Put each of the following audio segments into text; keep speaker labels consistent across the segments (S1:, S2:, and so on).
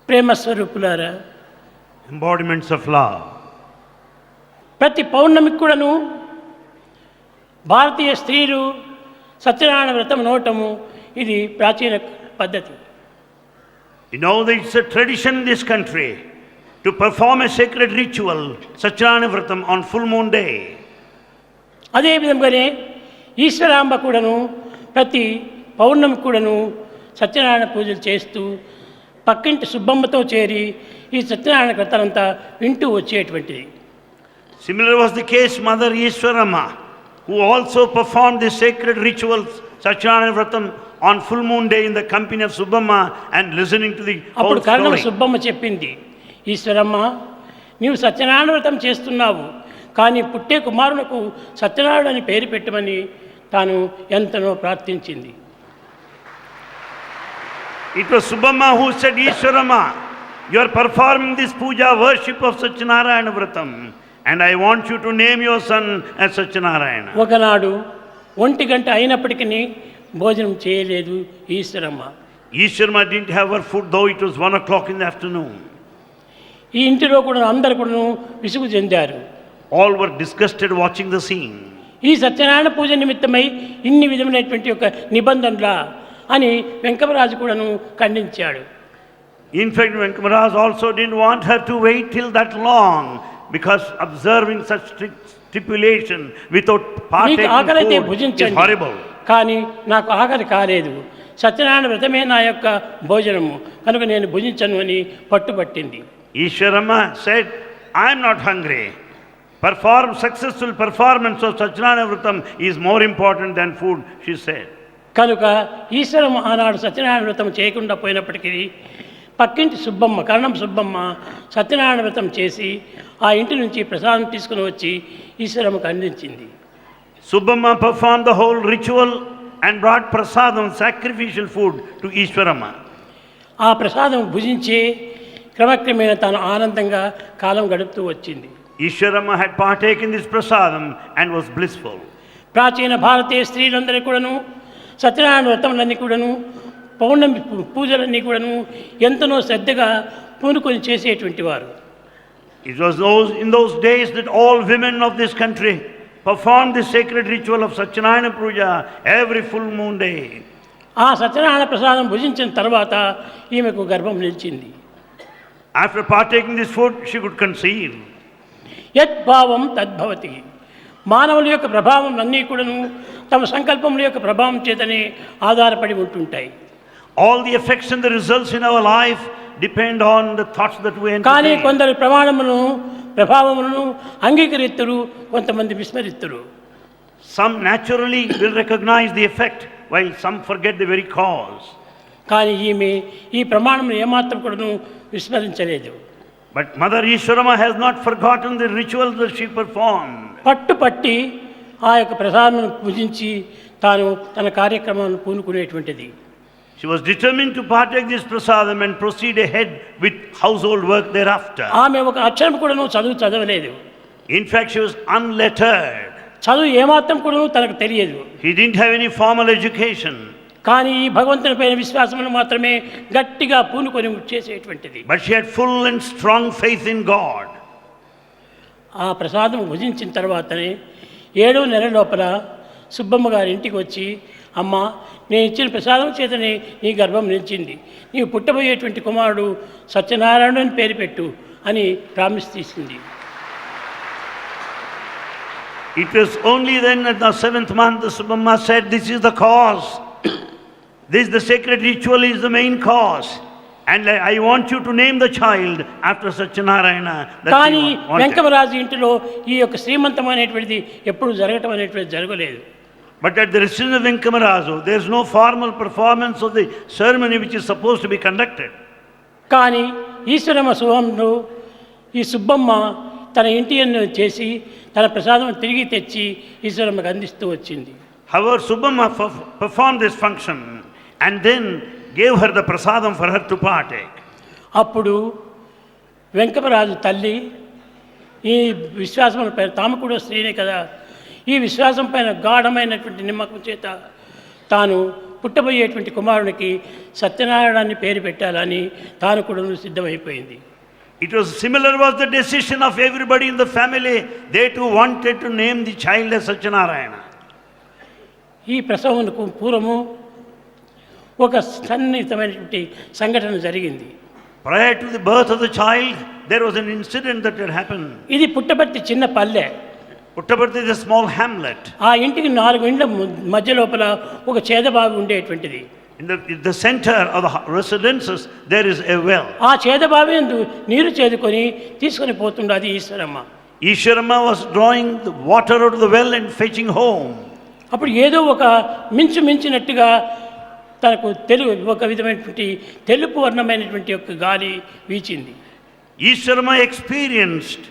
S1: ప్రేమ స్వరూపులారా,
S2: embodiments of love.
S1: ప్రతి పౌర్ణమికి కూడాను భారతీయ స్త్రీలు సత్యనారాయణ వ్రతం నోటము ఇది ప్రాచీన పద్ధతి.
S2: You know that it's a tradition in this country to perform a sacred ritual, Satyanarayana Vratam, on full moon day.
S1: అదే విధంగానే ఈశ్వరాంబ కూడాను ప్రతి పౌర్ణమి కూడాను సత్యనారాయణ పూజలు చేస్తూ పక్కింటి సుబ్బమ్మతో చేరి ఈ సత్యనారాయణ వ్రతానంతా వింటూ వచ్చేటువంటిది.
S2: Similar was the case Mother Ishwarama, who also performed the sacred rituals, Satyanarayana Vratam, on full moon day in the company of Subbamma and listening to the whole
S1: అప్పుడు కరణం
S2: story.
S1: సుబ్బమ్మ చెప్పింది, ఈశ్వరమ్మ నీవు సత్యనారాయణ వ్రతం చేస్తున్నావు, కానీ పుట్టే కుమారులకు సత్యనారాయణ అని పేరు పెట్టమని తాను ఎంతనో ప్రార్థించింది.
S2: It was Subbamma who said, Ishwarama, you are performing this puja worship of Satyanarayana Vratam, and I want you to name your son as Satyanarayana.
S1: ఒకనాడు 1 గంట అయినప్పటికీ భోజనం చేయలేదు Eshwaramma.
S2: Ishwarama didn't have her food, though it was 1 o'clock in the afternoon.
S1: ఈ ఇంటిలో కూడా అందరు కూడా విసుగు చెందారు.
S2: All were disgusted watching the scene.
S1: ఈ సత్యనారాయణ పూజ నిమిత్తమై ఇన్ని విధమైనటువంటి ఒక నిబంధనలా అని వెంకమరాజు కూడాను ఖండించాడు.
S2: In fact, Venkamaraj also didn't want her to wait till that long, because observing such strict stipulation without
S1: మీకు
S2: partaking
S1: ఆకలితే
S2: food is
S1: భుజించండి,
S2: horrible.
S1: కానీ నాకు ఆకలి కాలేదు, సత్యనారాయణ వ్రతమే నా యొక్క భోజనము కనుక నేను భుజించను అని పట్టుబట్టింది.
S2: Ishwarama said, I am not hungry. Successful performance of Satyanarayana Vratam is more important than food, she said.
S1: కనుక ఈశ్వరమ్మ ఆనాడు సత్యనారాయణ వ్రతం చేయకుండా పోయినప్పటికీ పక్కింటి సుబ్బమ్మ, కరణం సుబ్బమ్మ సత్యనారాయణ వ్రతం చేసి ఆ ఇంటి నుంచి ప్రసాదం తీసుకుని వచ్చి ఈశ్వరమ్మకు అందించింది.
S2: Subbamma performed the whole ritual and brought prasadam, sacrificial food, to Ishwarama.
S1: ఆ ప్రసాదం భుజించి క్రమక్రమేణా తాను ఆనందంగా కాలం గడుపుతూ వచ్చింది.
S2: Ishwarama had partaken this prasadam and was blissful.
S1: ప్రాచీన భారతీయ స్త్రీలందరూ కూడాను సత్యనారాయణ వ్రతములన్నీ కూడాను పౌర్ణమి పూజలన్నీ కూడాను ఎంతనో శ్రద్ధగా పూనుకొని చేసేటువంటి వారు.
S2: It was in those days that all women of this country performed the sacred ritual of Satyanarayana Puja every full moon day.
S1: ఆ సత్యనారాయణ ప్రసాదం భుజించిన తర్వాత ఈమెకు గర్భం నిలిచింది.
S2: After partaking this food, she could conceive.
S1: యద్భావం తద్భవతి. మానవుల యొక్క ప్రభావం అన్నీ కూడాను తమ సంకల్పముల యొక్క ప్రభావం చేతనే ఆధారపడి ఉంటుంటాయి.
S2: All the effects and the results in our life depend on the thoughts that we
S1: కానీ
S2: entertain.
S1: కొందరు ప్రభావములను అంగీకరిస్తురు, కొంతమంది విస్మరిస్తురు.
S2: Some naturally will recognize the effect, while some forget the very cause.
S1: కానీ ఈమె ఈ ప్రమాణం ఏమాత్రం కూడాను విస్మరించలేదు.
S2: But Mother Ishwarama has not forgotten the rituals that she performed.
S1: పట్టుపట్టి ఆ యొక్క ప్రసాదం పూజించి తాను తన కార్యక్రమాన్ని పూనుకునేటువంటిది.
S2: She was determined to partake this prasadam and proceed ahead with household work thereafter.
S1: ఆమె ఒక అక్షరం కూడాను చదవలేదు.
S2: In fact, she was unlettered.
S1: చదువు ఏమాత్రం కూడాను తనకు తెలియదు.
S2: He didn't have any formal education.
S1: కానీ ఈ భగవంతుని పైన విశ్వాసమును మాత్రమే గట్టిగా పూనుకొని చేసేటువంటిది.
S2: But she had full and strong faith in God.
S1: ఆ ప్రసాదం భుజించిన తర్వాతనే 7వ నెల లోపల సుబ్బమ్మ గారి ఇంటికి వచ్చి, అమ్మ నేను ఇచ్చిన ప్రసాదం చేతనే నీ గర్భం నిలిచింది, నీవు పుట్టబోయేటువంటి కుమారుడు సత్యనారాయణ అని పేరు పెట్టు అని ప్రామిస్ తీసింది.
S2: It was only then at the 7th month the Subbamma said, this is the cause. The sacred ritual is the main cause. And I want you to name the child after Satyanarayana.
S1: కానీ వెంకమరాజు ఇంటిలో ఈ యొక్క శ్రీమంతం అనేటువంటిది ఎప్పుడు జరగటం అనేటువంటిది జరగలేదు.
S2: But at the residence of Venkamarazu, there is no formal performance of the ceremony which is supposed to be conducted.
S1: కానీ ఈశ్వరమ్మ శుభంలో ఈ సుబ్బమ్మ తన ఇంటి చేసి తన ప్రసాదం తిరిగి తెచ్చి ఈశ్వరమ్మకు అందిస్తూ వచ్చింది.
S2: However, Subbamma performed this function and then gave her the prasadam for her to partake.
S1: అప్పుడు వెంకమరాజు తల్లి ఈ విశ్వాసం పైన, తాము కూడా స్త్రీనే కదా, ఈ విశ్వాసం పైన గాఢమైనటువంటి నమ్మకం చేత తాను పుట్టబోయేటువంటి కుమారునికి సత్యనారాయణ అని పేరు పెట్టాలని తాను కూడా సిద్ధమైపోయింది.
S2: It was similar was the decision of everybody in the family. They too wanted to name the child as Satyanarayana.
S1: ఈ ప్రసవమునకు పూర్వము ఒక సన్నిహితమైనటువంటి సంఘటన జరిగింది.
S2: Prior to the birth of the child, there was an incident that had happened.
S1: ఇది పుట్టపర్తి చిన్న పల్లె.
S2: Puttaparthi is a small hamlet.
S1: ఆ ఇంటికి 4 ఇండ్ల మధ్య లోపల ఒక చేదబావి ఉండేటువంటిది.
S2: In the center of the residences, there is a well.
S1: ఆ చేదబావి యందు నీరు చేదుకొని తీసుకొని పోతుండది Eshwaramma.
S2: Ishwarama was drawing the water out of the well and fetching home.
S1: అప్పుడు ఏదో ఒక మించినట్టుగా తనకు ఒక విధమైనటువంటి తెలుపు వర్ణమైనటువంటి ఒక గాలి వీచింది.
S2: Ishwarama experienced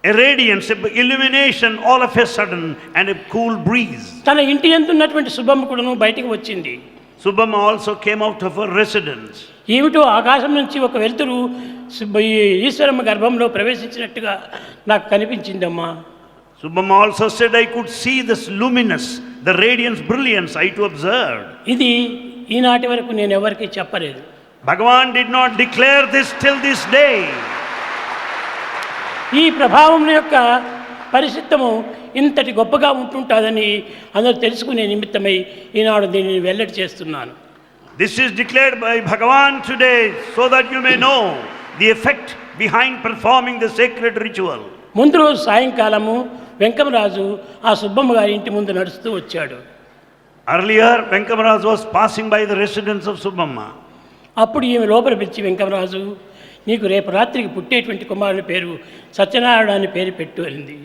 S2: a radiance, a illumination all of a sudden and a cool breeze.
S1: తన ఇంటి యందు ఉన్నటువంటి సుబ్బమ్మ కూడాను బయటికి వచ్చింది.
S2: Subbamma also came out of her residence.
S1: ఏమిటో ఆకాశం నుంచి ఒక వెలుతురు ఈశ్వరమ్మ గర్భంలో ప్రవేశించినట్టుగా నాకు కనిపించిందమ్మా.
S2: Subbamma also said, I could see this luminous, the radiance, brilliance, I too observed.
S1: ఇది ఈనాటి వరకు నేను ఎవరికీ చెప్పలేదు.
S2: Bhagavan did not declare this till this day.
S1: ఈ ప్రభావం యొక్క పరిశుద్ధము ఇంతటి గొప్పగా ఉంటుంటుందని అందరూ తెలుసుకునే నిమిత్తమై ఈనాడు దీనిని వెల్లడి చేస్తున్నాను.
S2: This is declared by Bhagavan today so that you may know the effect behind performing the sacred ritual.
S1: ముందు రోజు సాయంకాలము వెంకమరాజు ఆ సుబ్బమ్మ గారి ఇంటి ముందు నడుస్తూ వచ్చాడు.
S2: Earlier, Venkamaraj was passing by the residence of Subbamma.
S1: అప్పుడు ఈమె లోపల పిలిచి, వెంకమరాజు, నీకు రేపు రాత్రికి పుట్టేటువంటి కుమారుని పేరు సత్యనారాయణ అని పేరు పెట్టు అనింది.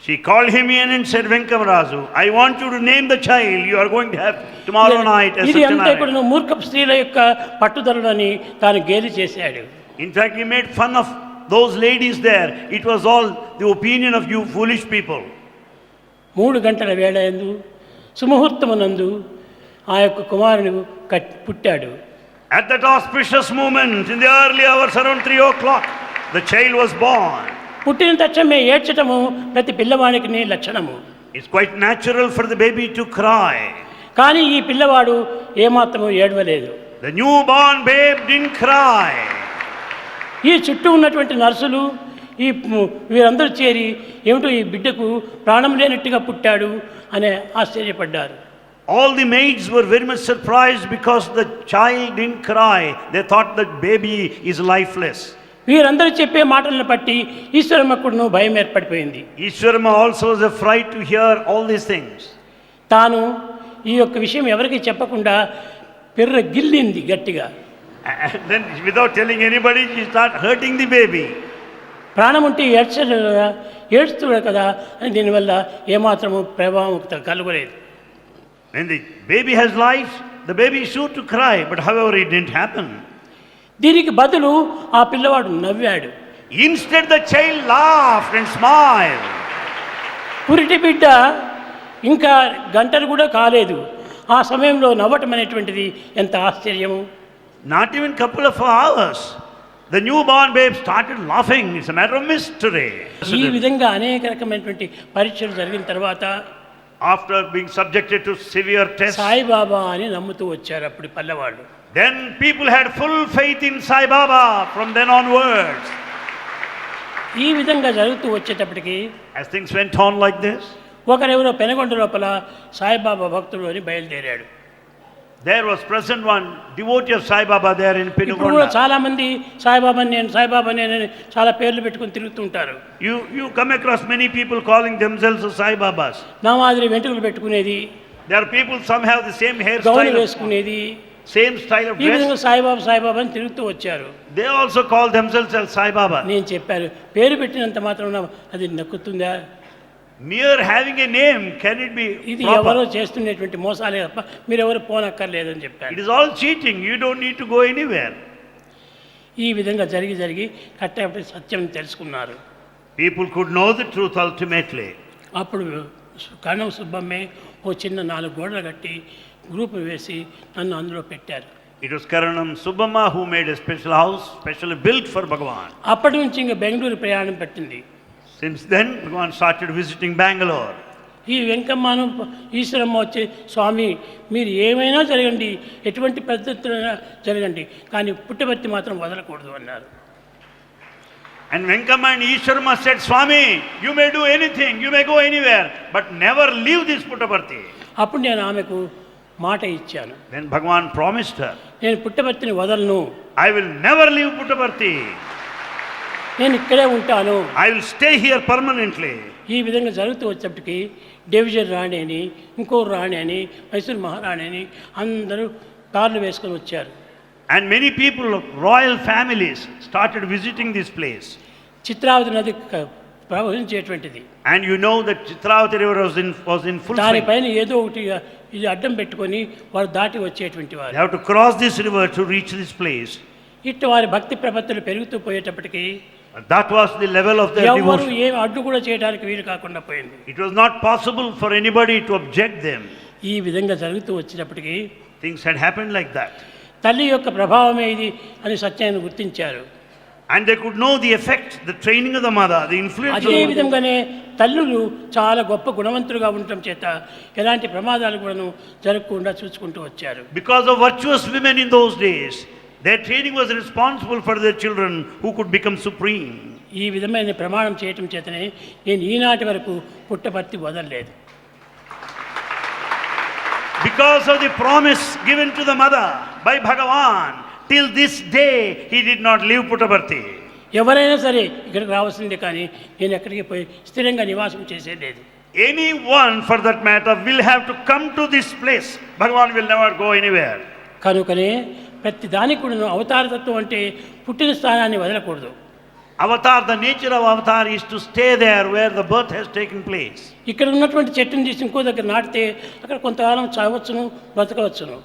S2: She called him in and said, Venkamaraju, I want you to name the child you are going to have tomorrow night as
S1: ఇది అంతా
S2: Satyanarayana.
S1: కూడా మూర్ఖ స్త్రీల యొక్క పట్టుదలని తాను గేలి చేశాడు.
S2: In fact, he made fun of those ladies there. It was all the opinion of you foolish people.
S1: 3 గంటల వేళ యందు సుముహూర్తమునందు ఆ యొక్క కుమారుని పుట్టాడు.
S2: At that auspicious moment, in the early hours around 3 o'clock, the child was born.
S1: పుట్టిన తక్షణమే ఏడ్చటము ప్రతి పిల్లవానికి లక్షణము.
S2: It's quite natural for the baby to cry.
S1: కానీ ఈ పిల్లవాడు ఏమాత్రము ఏడవలేదు.
S2: The newborn babe didn't cry.
S1: ఈ చుట్టూ ఉన్నటువంటి నర్సులు వీరందరూ చేరి ఏమిటో ఈ బిడ్డకు ప్రాణం లేనట్టుగా పుట్టాడు అనే ఆశ్చర్యపడ్డారు.
S2: All the maids were very much surprised because the child didn't cry. They thought the baby is lifeless.
S1: వీరందరూ చెప్పే మాటలను బట్టి ఈశ్వరమ్మకుడును భయం ఏర్పడిపోయింది.
S2: Ishwarama also was afraid to hear all these things.
S1: తాను ఈ యొక్క విషయం ఎవరికి చెప్పకుండా పెర్ర గిల్లింది గట్టిగా.
S2: And then without telling anybody, she started hurting the baby.
S1: ప్రాణం ఉంటే ఏడుస్తున్నాడు కదా అని దీనివల్ల ఏమాత్రము ప్రభావం కలుగలేదు.
S2: When the baby has life, the baby is sure to cry, but however it didn't happen.
S1: దీనికి బదులు ఆ పిల్లవాడు నవ్వాడు.
S2: Instead the child laughed and smiled.
S1: పురిటి బిడ్డ ఇంకా గంటలు కూడా కాలేదు, ఆ సమయంలో నవ్వటం అనేటువంటిది ఎంత ఆశ్చర్యము.
S2: Not even couple of hours, the newborn babe started laughing. It's a matter of mystery.
S1: ఈ విధంగా అనేక రకమైనటువంటి పరీక్షలు జరిగిన తర్వాత
S2: After being subjected to severe tests,
S1: Saibaba అని నమ్ముతూ వచ్చారు అప్పుడు పల్లెవాళ్ళు.
S2: then people had full faith in Sai Baba from then onwards.
S1: ఈ విధంగా జరుగుతూ వచ్చేటప్పటికి
S2: As things went on like this,
S1: ఒకరెవరో Penagonda లోపల సాయిబాబా భక్తుడు అని బయలుదేరాడు.
S2: there was present one devotee of Sai Baba there in
S1: ఇప్పుడు కూడా
S2: Penugonda.
S1: చాలా మంది సాయిబాబాని నేను చాలా పేర్లు పెట్టుకుని తిరుగుతుంటారు.
S2: You come across many people calling themselves Sai Babas.
S1: నా మాదిరి వెంట్రుకలు పెట్టుకునేది,
S2: There are people, some have the same
S1: gown
S2: hairstyle,
S1: వేసుకునేది,
S2: same style of
S1: ఈ విధంగా
S2: dress.
S1: సాయిబాబా అని తిరుగుతూ వచ్చారు.
S2: They also call themselves as Sai Baba.
S1: నేను చెప్పాను, పేరు పెట్టినంత మాత్రం అది నక్కుతుందా?
S2: Mere having a name, can it be
S1: ఇది ఎవరో
S2: proper?
S1: చేస్తున్నటువంటి మోసాలే తప్ప మీరెవరు పోనక్కర్లేదని చెప్పారు.
S2: It is all cheating. You don't need to go anywhere.
S1: ఈ విధంగా జరిగి కట్టేపటి సత్యం తెలుసుకున్నారు.
S2: People could know the truth ultimately.
S1: అప్పుడు కణం సుబ్బమ్మే ఓ చిన్న 4 గోడలు కట్టి గ్రూప్ వేసి నన్ను అందులో పెట్టారు.
S2: It was Karanam Subbamma who made a special house, specially built for Bhagavan.
S1: అప్పటి నుంచి ఇంకా బెంగళూరు ప్రయాణం పట్టింది.
S2: Since then, Bhagavan started visiting Bangalore.
S1: ఈ వెంకమ్మను ఈశ్వరమ్మ వచ్చి స్వామి మీరు ఏమైనా జరగండి, ఎటువంటి పద్ధతులైనా జరగండి, కానీ పుట్టపర్తి మాత్రం వదలకూడదు అన్నారు.
S2: And Venkama and Ishwarama said, Swami, you may do anything, you may go anywhere, but never leave this Puttaparthi.
S1: అప్పుడు నేను ఆమెకు మాట ఇచ్చాను,
S2: Then Bhagavan promised her,
S1: నేను పుట్టపర్తిని వదలను,
S2: I will never leave Puttaparthi.
S1: నేను ఇక్కడే ఉంటాను.
S2: I will stay here permanently.
S1: ఈ విధంగా జరుగుతూ వచ్చేప్పటికి డివిజన్ రాణి అని, ఇంకోరు రాణి అని, మైసూరు మహారాణి అని అందరూ కార్లు వేసుకొని వచ్చారు.
S2: And many people of royal families started visiting this place.
S1: Chitravati నది ప్రవహించేటువంటిది.
S2: And you know that Chitravati river was in full swing.
S1: దానిపైన ఏదో ఒకటి ఇది అడ్డం పెట్టుకొని వారు దాటి వచ్చేటువంటి వారు.
S2: They have to cross this river to reach this place.
S1: ఇట్టు వారి భక్తి ప్రపత్తులు పెరుగుతూ పోయేటప్పటికి
S2: That was the level of their
S1: ఎవరు
S2: devotion.
S1: ఏం అడ్డు కూడా చేయడానికి వీలు కాకుండా పోయింది.
S2: It was not possible for anybody to object them.
S1: ఈ విధంగా జరుగుతూ వచ్చినప్పటికీ
S2: Things had happened like that.
S1: తల్లి యొక్క ప్రభావమే ఇది అని సత్యాన్ని గుర్తించారు.
S2: And they could know the effect, the training of the mother, the influence of
S1: అదే
S2: the mother.
S1: విధంగానే తల్లులు చాలా గొప్ప గుణవంతులుగా ఉండటం చేత ఎలాంటి ప్రమాదాలు కూడాను జరగకుండా చూసుకుంటూ వచ్చారు.
S2: Because of virtuous women in those days, their training was responsible for their children who could become supreme.
S1: ఈ విధమైన ప్రమాణం చేయటం చేతనే నేను ఈనాటి వరకు పుట్టపర్తి వదలలేదు.
S2: Because of the promise given to the mother by Bhagavan, till this day he did not leave Puttaparthi.
S1: ఎవరైనా సరే ఇక్కడికి రావాల్సిందే, కానీ నేను ఎక్కడికి పోయి స్థిరంగా నివాసం చేసేది.
S2: Anyone for that matter will have to come to this place. Bhagavan will never go anywhere.
S1: కనుకనే ప్రతి దానికి కూడా అవతారతత్వం అంటే పుట్టిన స్థానాన్ని వదలకూడదు.
S2: Avatar, the nature of avatar is to stay there where the birth has taken place.
S1: ఇక్కడ ఉన్నటువంటి చెట్టుని తీసి ఇంకో దగ్గర నాటితే అక్కడ కొంతకాలం చావచ్చును, బ్రతకవచ్చును.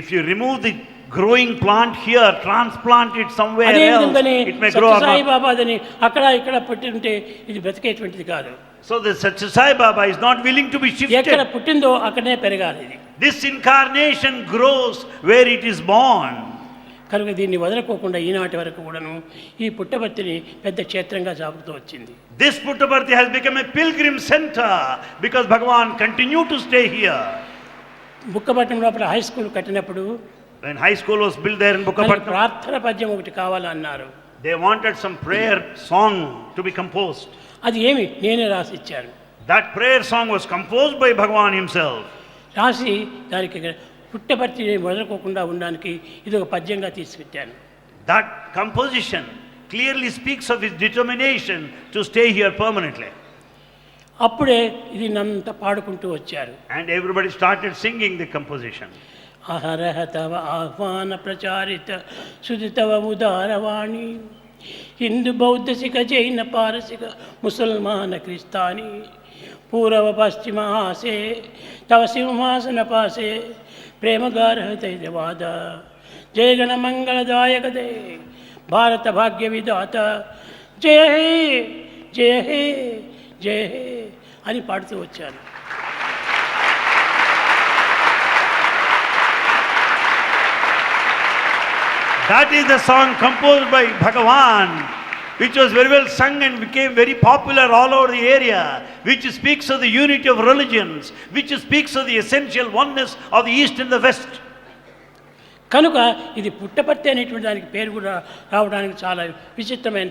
S2: If you remove the growing plant here, transplant it somewhere
S1: అదే
S2: else,
S1: విధంగానే
S2: it may grow or
S1: Sathya Sai
S2: not.
S1: బాబాదని అక్కడ ఇక్కడ పుట్టి ఉంటే ఇది బ్రతికేటువంటిది కాదు.
S2: So the Satya Sai Baba is not willing to be
S1: ఎక్కడ
S2: shifted.
S1: పుట్టిందో అక్కడనే పెరగాలి ఇది.
S2: This incarnation grows where it is born.
S1: కనుక దీన్ని వదలకోకుండా ఈనాటి వరకు కూడాను ఈ పుట్టపర్తిని పెద్ద క్షేత్రంగా సాగుతూ వచ్చింది.
S2: This Puttaparthi has become a pilgrim center because Bhagavan continued to stay here.
S1: Bukkapatnam లోపల హై స్కూల్ కట్టినప్పుడు
S2: When high school was built there in
S1: మనకి
S2: Bukkapatnam,
S1: ప్రార్థన పద్యం ఒకటి కావాలన్నారు.
S2: they wanted some prayer song to be composed.
S1: అది ఏమి నేనే రాసి ఇచ్చాను.
S2: That prayer song was composed by Bhagavan himself.
S1: రాసి దానికి పుట్టపర్తిని వదలకోకుండా ఉండడానికి ఇది ఒక పద్యంగా తీసుకెట్టాను.
S2: That composition clearly speaks of his determination to stay here permanently.
S1: అప్పుడే ఇది నంత పాడుకుంటూ వచ్చారు.
S2: And everybody started singing the composition.
S1: అహరహ తవ ఆహ్వాన ప్రచారిత సుదితవ ఉదారవాణి హిందూ బౌద్ధ సిఖ జైన పారసిక ముసల్మాన క్రిస్తాని పూర్వ పశ్చిమ ఆసే తవ సింహాసన పాసే ప్రేమగారహతైవాద జయగణ మంగళదాయకదే భారత భాగ్య విధాత జయ హే జయ హే జయ హే అని పాడుతూ వచ్చాను.
S2: That is the song composed by Bhagavan, which was very well sung and became very popular all over the area, which speaks of the unity of religions, which speaks of the essential oneness of the East and the West.
S1: కనుక ఇది పుట్టపర్తి అనేటువంటి దానికి పేరు కూడా రావడానికి చాలా విచిత్రమైన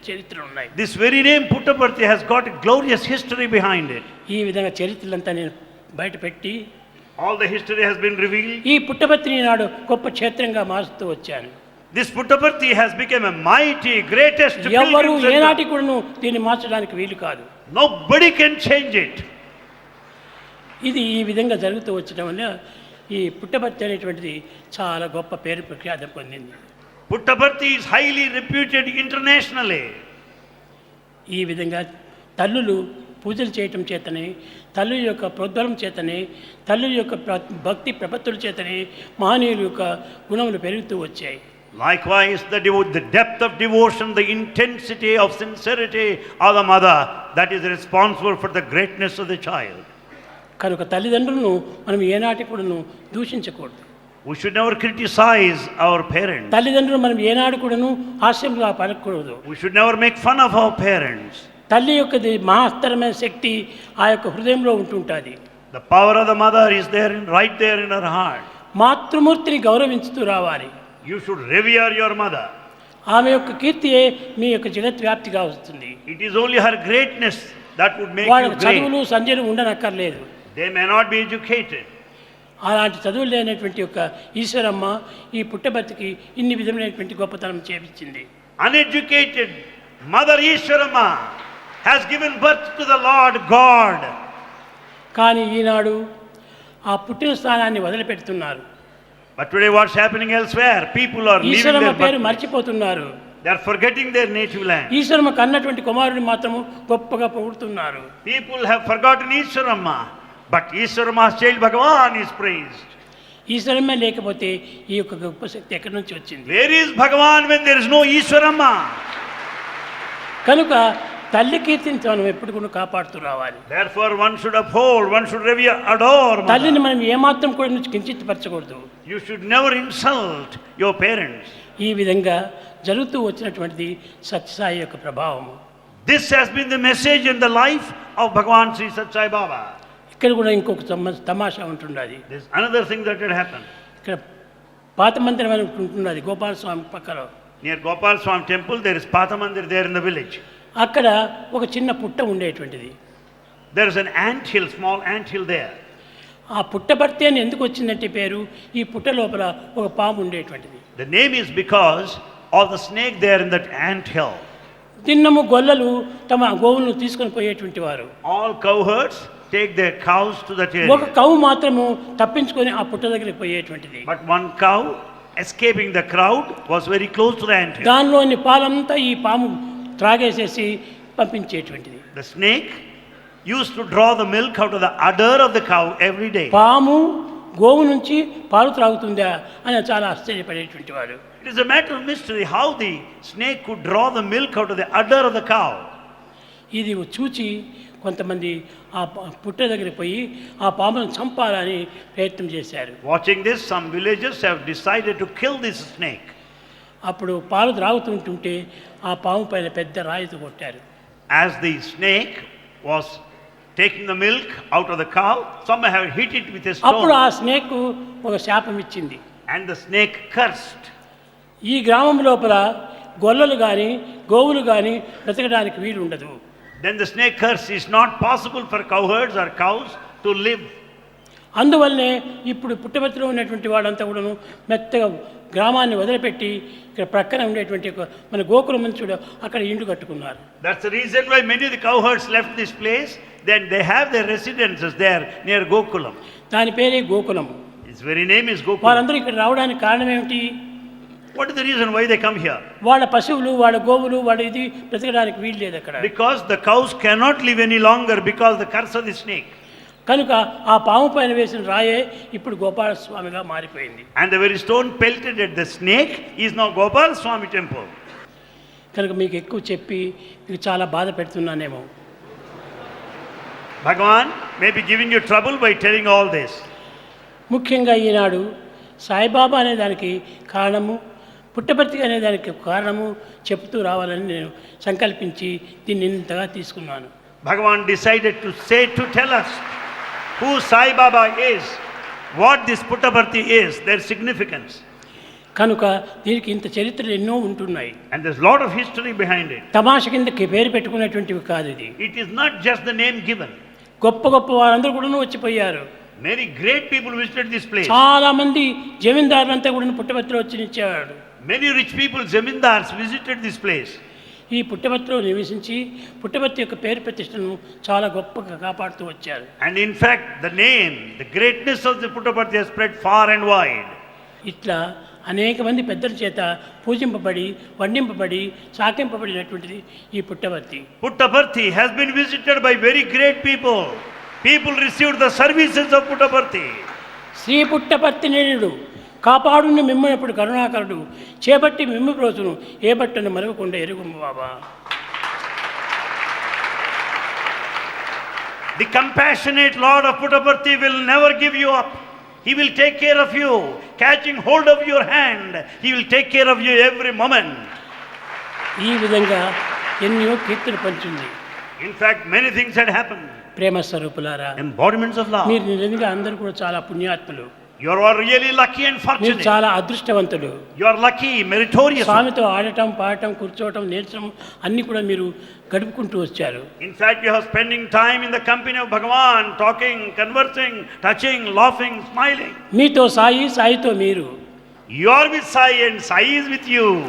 S1: చరిత్రలు ఉన్నాయి.
S2: This very name Puttaparthi has got a glorious history behind it.
S1: ఈ విధంగా చరిత్రలంతా నేను బయట పెట్టి
S2: All the history has been revealed.
S1: ఈ పుట్టపర్తిని నాడు గొప్ప క్షేత్రంగా మారుస్తూ వచ్చాను.
S2: This Puttaparthi has become a mighty, greatest
S1: ఎవరు
S2: pilgrim
S1: ఏనాటి
S2: center.
S1: కూడాను దీన్ని మార్చడానికి వీలు కాదు.
S2: Nobody can change it.
S1: ఇది ఈ విధంగా జరుగుతూ వచ్చడం వల్ల ఈ పుట్టపర్తి అనేటువంటిది చాలా గొప్ప పేరు ప్రఖ్యాతి పొందింది.
S2: Puttaparthi is highly reputed internationally.
S1: ఈ విధంగా తల్లులు పూజలు చేయటం చేతనే, తల్లి యొక్క ప్రోద్బలం చేతనే, తల్లి యొక్క భక్తి ప్రపత్తుల చేతనే మహనీయుల యొక్క గుణములు పెరుగుతూ వచ్చాయి.
S2: Likewise, the depth of devotion, the intensity of sincerity of the mother, that is responsible for the greatness of the child.
S1: కనుక తల్లిదండ్రులను మనం ఏనాటి కూడాను దూషించకూడదు.
S2: We should never criticize our parents.
S1: తల్లిదండ్రులు మనం ఏనాడు కూడాను హాస్యంగా పలకూడదు.
S2: We should never make fun of our parents.
S1: తల్లి యొక్కది మహత్తరమైన శక్తి ఆ యొక్క హృదయంలో ఉంటుంటుంది.
S2: The power of the mother is there, right there in her heart.
S1: మాతృమూర్తిని గౌరవించుతూ రావాలి.
S2: You should revere your mother.
S1: ఆమె యొక్క కీర్తియే మీ యొక్క జగద్వ్యాప్తిగా వస్తుంది.
S2: It is only her greatness that would make
S1: వాళ్ళ
S2: you great.
S1: చదువులు సంధ్యలు ఉండనక్కర్లేదు.
S2: They may not be educated.
S1: అలాంటి చదువులు లేనటువంటి యొక్క ఈశ్వరమ్మ ఈ పుట్టబర్తికి ఇన్ని విధమైనటువంటి గొప్పతనం చేపించింది.
S2: Uneducated Mother Ishwarama has given birth to the Lord God.
S1: కానీ ఈనాడు ఆ పుట్టిన స్థానాన్ని వదిలిపెడుతున్నారు.
S2: But today what's happening elsewhere? People are leaving
S1: Eshwaramma
S2: their
S1: పేరు
S2: birth.
S1: మర్చిపోతున్నారు.
S2: They are forgetting their native land.
S1: Eshwaramma కన్నటువంటి కుమారుని మాత్రము గొప్పగా పొగుడుతున్నారు.
S2: People have forgotten Ishwarama, but Ishwarama's child Bhagavan is praised.
S1: Eshwaramma లేకపోతే ఈ యొక్క గొప్ప శక్తి ఎక్కడి నుంచి వచ్చింది?
S2: Where is Bhagavan when there is no Ishwarama?
S1: కనుక తల్లి కీర్తిని మనం ఎప్పుడు కూడా కాపాడుతూ రావాలి.
S2: Therefore one should uphold, one should revere, adore
S1: తల్లిని
S2: mother.
S1: మనం ఏమాత్రం కూడా నుంచి కించిత్పరచకూడదు.
S2: You should never insult your parents.
S1: ఈ విధంగా జరుగుతూ వచ్చినటువంటిది సత్యసాయి యొక్క ప్రభావము.
S2: This has been the message in the life of Bhagavan Sri Sathya Sai Baba.
S1: ఇక్కడ కూడా ఇంకొక తమాషా ఉంటున్నది.
S2: There's another thing that had happened.
S1: ఇక్కడ పాత మందిరం అని ఉంటున్నది గోపాలస్వామి పక్కలో.
S2: Near Gopal Swami temple, there is Patha Mandir there in the village.
S1: అక్కడ ఒక చిన్న పుట్ట ఉండేటువంటిది.
S2: There is an ant hill, small ant hill there.
S1: ఆ పుట్టబర్తి అని ఎందుకు వచ్చిందంటే పేరు, ఈ పుట్ట లోపల ఒక పాము ఉండేటువంటిది.
S2: The name is because of the snake there in that ant hill.
S1: దిన్నము గొల్లలు తమ గోవులను తీసుకొని పోయేటువంటి వారు.
S2: All cowherds take their cows to that
S1: ఒక
S2: area.
S1: కవ్వు మాత్రము తప్పించుకొని ఆ పుట్ట దగ్గరికి పోయేటువంటిది.
S2: But one cow, escaping the crowd, was very close to the ant hill.
S1: దానిలోని పాలంతా ఈ పాము త్రాగేసేసి పంపించేటువంటిది.
S2: The snake used to draw the milk out of the udder of the cow every day.
S1: పాము గోవు నుంచి పాలు త్రాగుతుందా అని చాలా ఆశ్చర్యపడేటువంటి వాడు.
S2: It is a matter of mystery how the snake could draw the milk out of the udder of the cow.
S1: ఇది చూచి కొంతమంది ఆ పుట్ట దగ్గరికి పోయి ఆ పామును చంపాలని ప్రయత్నం చేశారు.
S2: Watching this, some villagers have decided to kill this snake.
S1: అప్పుడు పాలు త్రాగుతుంటుంటే ఆ పాము పైన పెద్ద రాయితో కొట్టారు.
S2: As the snake was taking the milk out of the cow, some have hit it with a
S1: అప్పుడు
S2: stone,
S1: ఆ స్నేక్ ఒక శాపం ఇచ్చింది.
S2: and the snake cursed.
S1: ఈ గ్రామం లోపల గొల్లలు కానీ గోవులు కానీ బ్రతకడానికి వీలు ఉండదు.
S2: Then the snake curse is not possible for cowherds or cows to live.
S1: అందువల్లనే ఇప్పుడు పుట్టబర్తిలో ఉన్నటువంటి వాళ్ళంతా కూడాను మెత్తగా గ్రామాన్ని వదిలిపెట్టి ఇక్కడ ప్రక్కన ఉండేటువంటి ఒక మన గోకులం నుంచి కూడా అక్కడ ఇండ్లు కట్టుకున్నారు.
S2: That's the reason why many of the cowherds left this place. Then they have their residences there near Gokulam.
S1: దాని పేరే Gokulam.
S2: Its very name is Gokulam.
S1: వాళ్ళందరూ ఇక్కడ రావడానికి కారణం ఏమిటి?
S2: What is the reason why they come here?
S1: వాళ్ళ పశువులు వాళ్ళ గోవులు వాళ్ళ ఇది బ్రతకడానికి వీలు లేదు అక్కడ.
S2: Because the cows cannot live any longer because the curse of the snake.
S1: కనుక ఆ పాము పైన వేసిన రాయే ఇప్పుడు గోపాలస్వామిగా మారిపోయింది.
S2: And the very stone pelted at the snake is now Gopal Swami temple.
S1: కనుక మీకు ఎక్కువ చెప్పి మీకు చాలా బాధ పెడుతున్నానేమో.
S2: Bhagavan may be giving you trouble by telling all this.
S1: ముఖ్యంగా ఈనాడు సాయిబాబా అనే దానికి కారణము, పుట్టపర్తి అనే దానికి కారణము చెప్తూ రావాలని నేను సంకల్పించి దీన్ని ఇంతగా తీసుకున్నాను.
S2: Bhagavan decided to tell us who Sai Baba is, what this Puttaparthi is, their significance.
S1: కనుక దీనికి ఇంత చరిత్రలు ఎన్నో ఉంటున్నాయి.
S2: And there's a lot of history behind it.
S1: తమాష కిందకి పేరు పెట్టుకునేటువంటివి కాదు ఇది.
S2: It is not just the name given.
S1: గొప్ప గొప్ప వారందరూ కూడా వచ్చిపోయారు.
S2: Many great people visited this place.
S1: చాలా మంది జమీందారులంతా కూడా పుట్టపర్తిలో వచ్చి నిలిచేవాడు.
S2: Many rich people, zamindars, visited this place.
S1: ఈ పుట్టపర్తిలో నివసించి పుట్టపర్తి యొక్క పేరు ప్రతిష్టను చాలా గొప్పగా కాపాడుతూ వచ్చారు.
S2: And in fact, the name, the greatness of the Puttaparthi has spread far and wide.
S1: ఇట్లా అనేక మంది పెద్దల చేత పూజింపబడి వండింపబడి సాకింపబడినటువంటిది ఈ Puttaparthi.
S2: Puttaparthi has been visited by very great people. People received the services of Puttaparthi.
S1: Shri Puttaparthi నేనుడు కాపాడుని మిమ్మనప్పుడు కరుణాకరుడు చేపట్టి మిమ్ము రోజును ఏ బట్టను మరవకుండా ఎరుగుమ్మ బాబా.
S2: The compassionate Lord of Puttaparthi will never give you up. He will take care of you, catching hold of your hand. He will take care of you every moment.
S1: ఈ విధంగా ఎన్నో కీర్తులు పంచింది.
S2: In fact, many things had happened.
S1: ప్రేమ స్వరూపులారా,
S2: Embodiments of love.
S1: మీరు నిజంగా అందరూ కూడా చాలా పుణ్యాత్ములు,
S2: You are really lucky and
S1: మీరు
S2: fortunate.
S1: చాలా అదృష్టవంతులు.
S2: You are lucky, meritorious.
S1: స్వామితో ఆడటం, పాడటం, కూర్చోవటం, నేర్చడం అన్నీ కూడా మీరు గడుపుకుంటూ వచ్చారు.
S2: In fact, you are spending time in the company of Bhagavan, talking, conversing, touching, laughing, smiling.
S1: మీతో సాయి, సాయితో మీరు.
S2: You are with Sai and Sai is with you.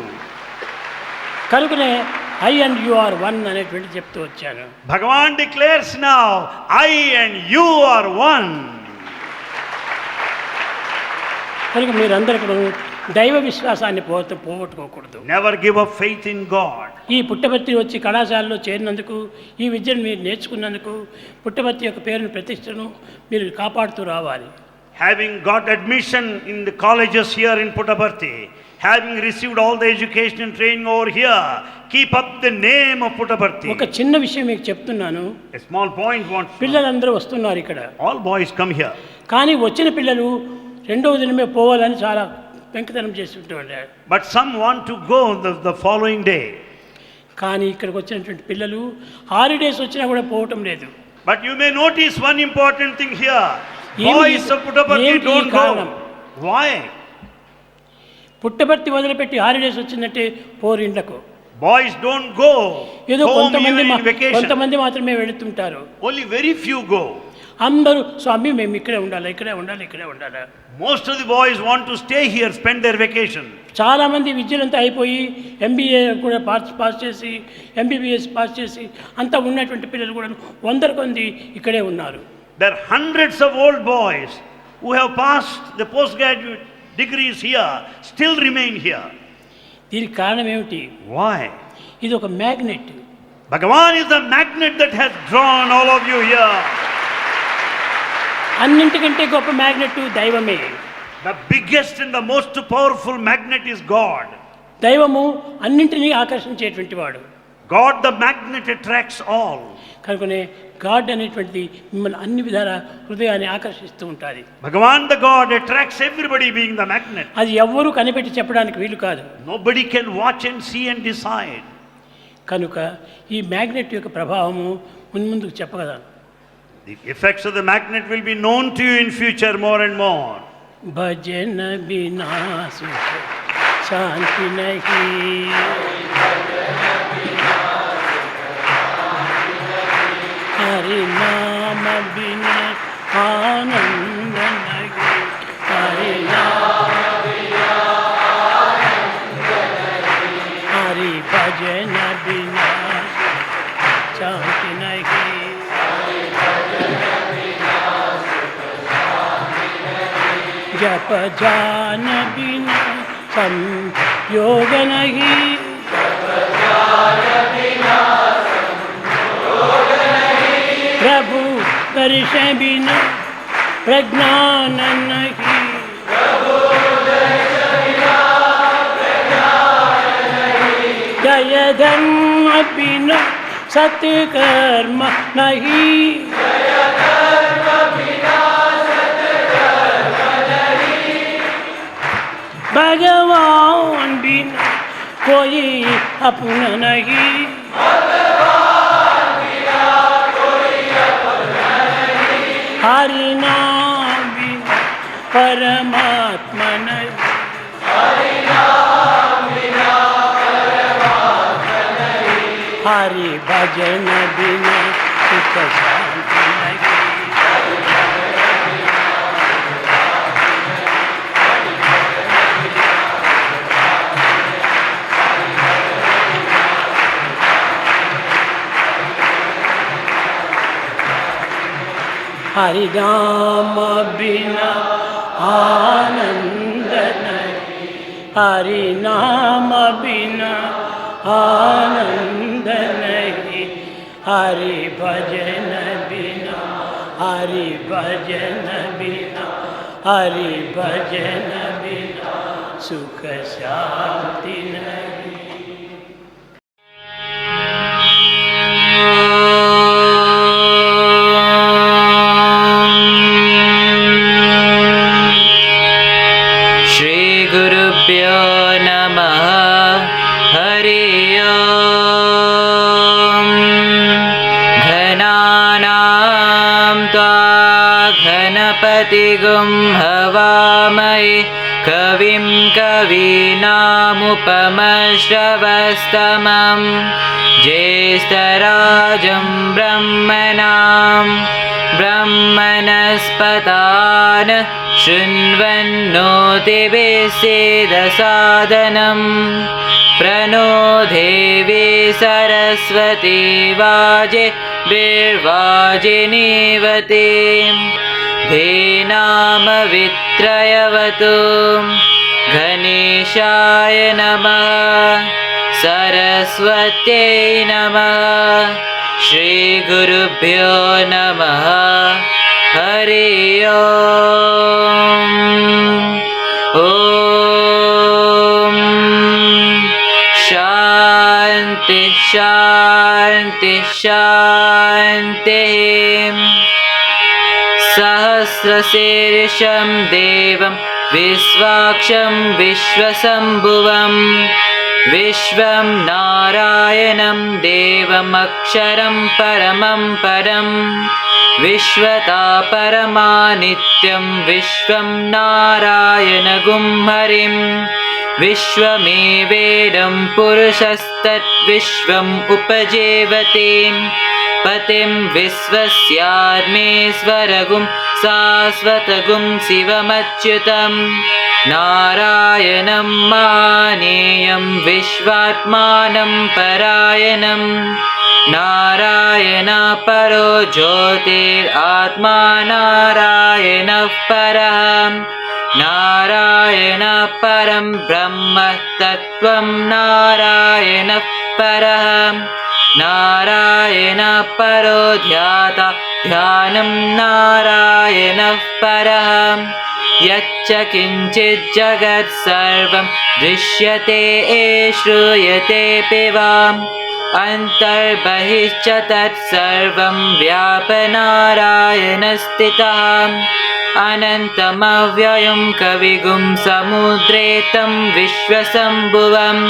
S1: కనుకనే I and you are one అనేటువంటి చెప్తూ వచ్చాను.
S2: Bhagavan declares now, I and you are one.
S1: కనుక మీరందరూ కూడా దైవ విశ్వాసాన్ని పోగొట్టుకోకూడదు.
S2: Never give up faith in God.
S1: ఈ పుట్టపర్తి వచ్చి కళాశాలలో చేరినందుకు, ఈ విద్యను మీరు నేర్చుకున్నందుకు, పుట్టపర్తి యొక్క పేరును ప్రతిష్టను మీరు కాపాడుతూ రావాలి.
S2: Having got admission in the colleges here in Puttaparthi, having received all the education and training over here, keep up the name of Puttaparthi.
S1: ఒక చిన్న విషయం మీకు చెప్తున్నాను.
S2: A small point wants.
S1: పిల్లలందరూ వస్తున్నారు ఇక్కడ,
S2: All boys come here.
S1: కానీ వచ్చిన పిల్లలు రెండవ దినమే పోవాలని చాలా పెంకితనం చేస్తుంటారు.
S2: But some want to go the following day.
S1: కానీ ఇక్కడికి వచ్చినటువంటి పిల్లలు హాలిడేస్ వచ్చినా కూడా పోవటం లేదు.
S2: But you may notice one important thing here.
S1: ఏమి-
S2: Boys of Puttaparthi
S1: ఏమిటి ఈ
S2: don't
S1: కారణం?
S2: go. Why?
S1: పుట్టపర్తి వదిలిపెట్టి హాలిడేస్ వచ్చిందంటే పోరిండ్లకు.
S2: Boys don't go
S1: ఏదో
S2: home even in vacation.
S1: కొంతమంది మాత్రమే వెళుతుంటారు.
S2: Only very few go.
S1: అందరూ స్వామి మేము ఇక్కడే ఉండాలి, ఇక్కడే ఉండాలి, ఇక్కడే ఉండాలి.
S2: Most of the boys want to stay here, spend their vacation.
S1: చాలామంది విద్యలంతా అయిపోయి ఎంబీఏ కూడా పాస్ చేసి, ఎంబీబీఎస్ పాస్ చేసి అంతా ఉన్నటువంటి పిల్లలు కూడా 100 మంది ఇక్కడే ఉన్నారు.
S2: There are hundreds of old boys who have passed the postgraduate degrees here, still remain here.
S1: దీనికి కారణం ఏమిటి?
S2: Why?
S1: ఇది ఒక magnet.
S2: Bhagavan is the magnet that has drawn all of you here.
S1: అన్నింటికంటే గొప్ప మ్యాగ్నెట్ దైవమే.
S2: The biggest and the most powerful magnet is God.
S1: దైవము అన్నింటినీ ఆకర్షించేటువంటి వాడు.
S2: God the magnet attracts all.
S1: కనుకనే గాడ్ అనేటువంటిది మిమ్మల్ని అన్ని విధాల హృదయాన్ని ఆకర్షిస్తూ ఉంటుంది.
S2: Bhagavan the God attracts everybody being the magnet.
S1: అది ఎవ్వరూ కనిపెట్టి చెప్పడానికి వీలు కాదు.
S2: Nobody can watch and see and decide.
S1: కనుక ఈ మ్యాగ్నెట్ యొక్క ప్రభావము మున్ముందుకు చెప్పగలను.
S2: The effects of the magnet will be known to you in future more and more.
S1: భజన బినా సుఖ శాంతి నహీ, హరి నామ బినా ఆనంద నహీ, హరి నామ బినా ఆనంద నహీ, హరి భజన బినా శాంతి నహీ. जप जान बिना संयोग नहीं, प्रभु दर्श बिना प्रज्ञान नहीं, जय धर्म बिना सत्कर्म नहीं, भगवान बिना कोई अपना नहीं, हरि नाम बिना परमात्मा नहीं, हरि भजन बिना सुख शांति नहीं. हरि नाम बिना आनंद नहीं, हरि नाम बिना आनंद नहीं, हरि भजन बिना, हरि भजन बिना, हरि भजन बिना सुख शांति नहीं.
S3: श्रीगुरुभ्यो नमः. हरि ओम्. सूत्रमये कविं कवीनामुपमश्रवस्तमं ज्येष्ठराजं ब्रह्मणस्पतान् शृण्वन्नोतिभिस्सेदसादनं प्रणो देवी सरस्वती वाजिनीवती धेनामवित्रयवतु गणेशाय नमः सरस्वत्यै नमः श्रीगुरुभ्यो नमः हरि ओम् ॐ शान्ति शान्ति शान्तिः सहस्रशीर्षं देवं विश्वाक्षं विश्वशम्भुवं विश्वं नारायणं देवमक्षरं परमं परं विश्वतापरमानित्यं विश्वं नारायणगुं हरिं विश्वमेवेदं पुरुषस्तद्विश्वम् उपजीवति पतिं विश्वस्यात्मेश्वरगुं शाश्वतगुं शिवमच्युतं नारायणं मानेयं विश्वात्मानं परायणं नारायण परो ज्योतिरात्मा नारायणः परः नारायण परं ब्रह्म तत्त्वं नारायणः परः नारायण परो ध्याता ध्यानं नारायणः परः यच्च किञ्चित् जगत् सर्वं दृश्यते श्रूयतेऽपि वा अन्तर्बहिश्च तत्सर्वं व्यापनारायणस्थितः अनन्तमव्ययं कविगुं समुद्रे तं विश्वशम्भुवं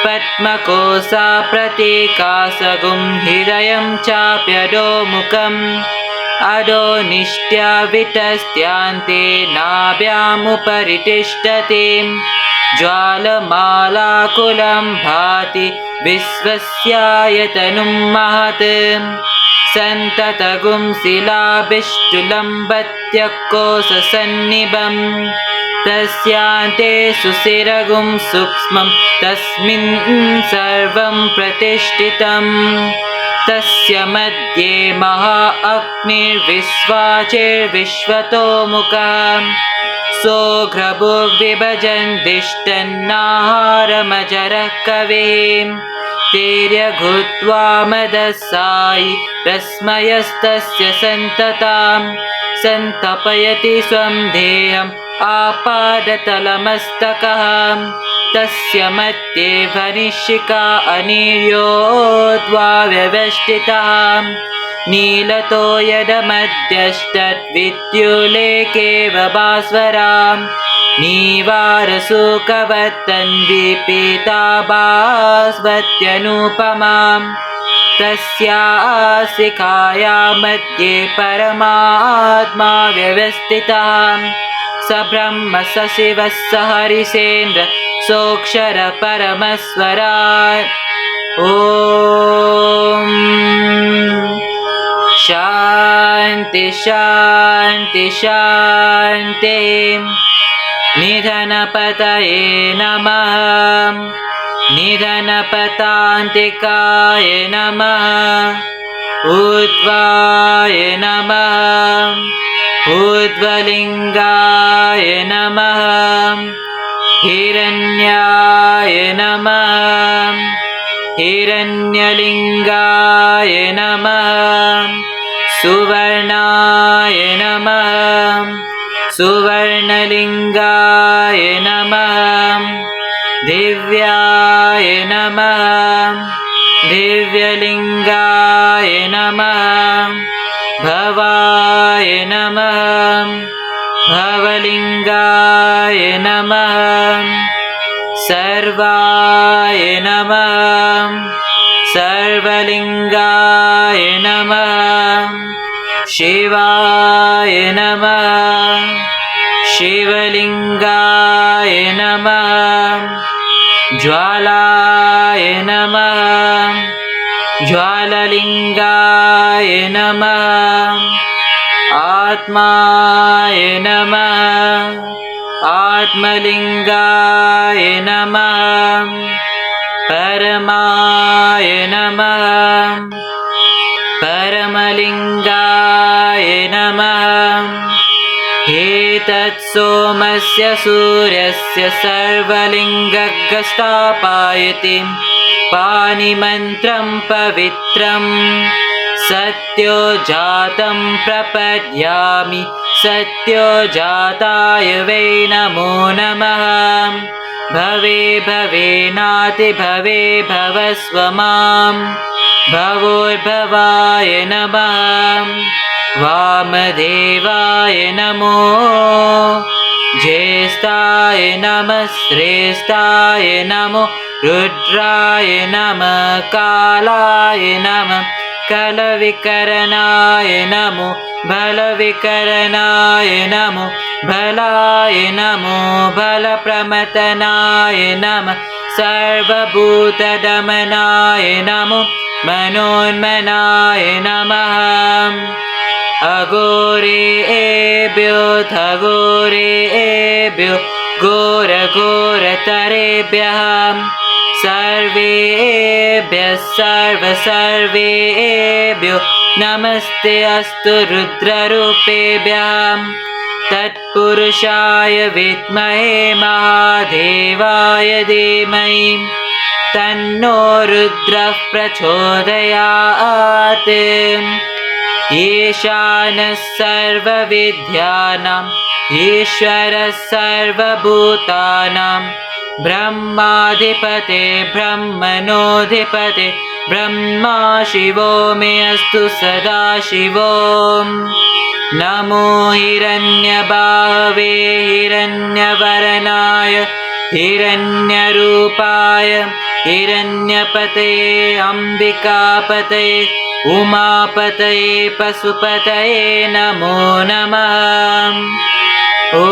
S3: पद्मकोशा प्रतीकासगुं हृदयं चाप्यधोमुखम् अधो निष्ट्या वितस्त्यान्ते नाभ्यामुपरि तिष्ठति ज्वालमालाकुलं भाति विश्वस्यायतनुं महत् सन्ततगुं शिलाभिष्टुलम्बत्यकोशसन्निभं तस्यान्ते सुशिरगुं सूक्ष्मं तस्मिन् सर्वं प्रतिष्ठितं तस्य मध्ये महा अग्निर्विश्वाचिर्विश्वतोमुखः सोऽघ्रभुग्विभजन् दिष्टन्नाहारमजरः कविः तिर्यघुत्वा मदसायि रश्मयस्तस्य सन्ततां सन्तपयति स्वं देहम् आपादतलमस्तकः तस्य मध्ये भनिशिखा अनिर्योद्वा व्यवस्थितः नीलतो यदमध्यष्टद्विद्युलेकेव भास्वरां नीवारसूकवत्तन्वी पीताभास्वत्यनुपमां तस्याः शिखायां मध्ये परमात्मा व्यवस्थितः स ब्रह्म स शिवः स हरिसेन्द्र सोऽक्षर परमस्वराट् ॐ शान्ति शान्ति शान्तिः निधनपतये नमः निधनपतान्तिकाय नमः ऊर्ध्वाय नमः ऊर्ध्वलिङ्गाय नमः हिरण्याय नमः हिरण्यलिङ्गाय नमः सुवर्णाय नमः सुवर्णलिङ्गाय नमः दिव्याय नमः दिव्यलिङ्गाय नमः भवाय नमः भवलिङ्गाय नमः सर्वाय नमः सर्वलिङ्गाय नमः शिवाय नमः शिवलिङ्गाय ज्वाललिङ्गाय नमः ज्वालाय नमः ज्वाललिङ्गाय नमः आत्माय नमः आत्मलिङ्गाय नमः परमाय नमः परमलिङ्गाय नमः एतत्सोमस्य सूर्यस्य सर्वलिङ्गगस्तापायति पानिमन्त्रं पवित्रं सत्योजातं प्रपद्यामि सत्योजाताय वै नमो नमः भवे भवेनाति भवे भवस्व मां भवोर्भवाय नमः वामदेवाय नमो ज्येष्ठाय नमः श्रेष्ठाय नमो रुद्राय नमः कालाय नमः कलविकरणाय नमो बलविकरणाय नमो बलाय नमो बलप्रमतनाय नमः सर्वभूतदमनाय नमो मनोन्मनाय नमः अघोरेभ्यो थघोरेभ्यो घोरघोरतरेभ्यः सर्वेभ्यः सर्वेभ्यो नमस्ते अस्तु रुद्ररूपेभ्यः तत्पुरुषाय विद्महे महादेवाय धीमहि तन्नो रुद्रः प्रचोदयात् ईशानः सर्वविद्यानाम् ईश्वरः सर्वभूतानां ब्रह्माधिपते ब्रह्मणोऽधिपते ब्रह्मा शिवो मे अस्तु सदा शिवो नमो हिरण्यबाहवे हिरण्यवर्णाय हिरण्यरूपाय हिरण्यपतये अम्बिकापतये उमापतये पशुपतये नमो नमः ॐ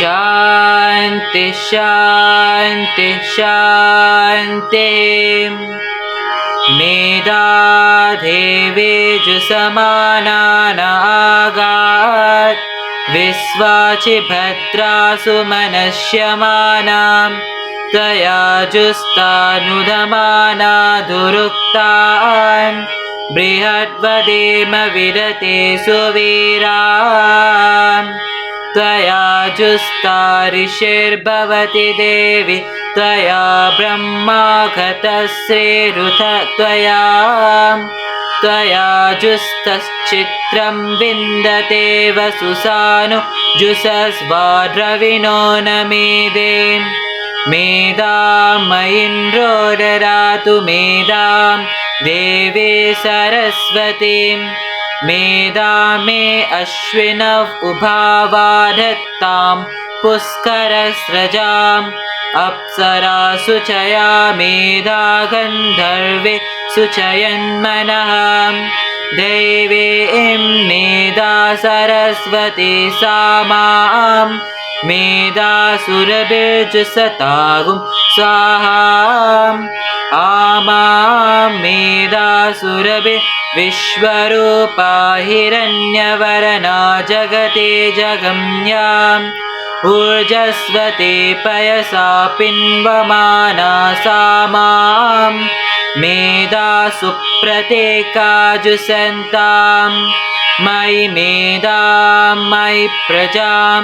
S3: शान्ति शान्ति शान्ति मेधादेवेजुसमानानागात् विश्वाचि भद्रासु मनश्यमानां तया जुस्तानुधमाना दुरुक्तान् बृहद्वदेम विरते सुवीरान् त्वया जुस्ता ऋषिर्भवति देवि त्वया ब्रह्मा गतश्रीरुथ त्वया जुस्तश्चित्रं विन्दते वसुसानु जुषस्वाद्रविणो न मेदे मेधामयीन्द्रो ददातु मेधां देवी सरस्वतीं मेधा मे अश्विनः उभावाधत्तां पुष्करस्रजाम् अप्सरासु चया मेधा गन्धर्वे सुचयन्मनः देवीं मेधा सरस्वती सा मां मेधासुरभिर्जुषतागुं स्वाहा आमां मेधासुरभिः विश्वरूपा हिरण्यवर्णा जगते जगम्याम् ऊर्जस्वती पयसा पिन्वमाना सा मां मेधा सुप्रत्येकाजुषन्तां मयि मेधां मयि प्रजां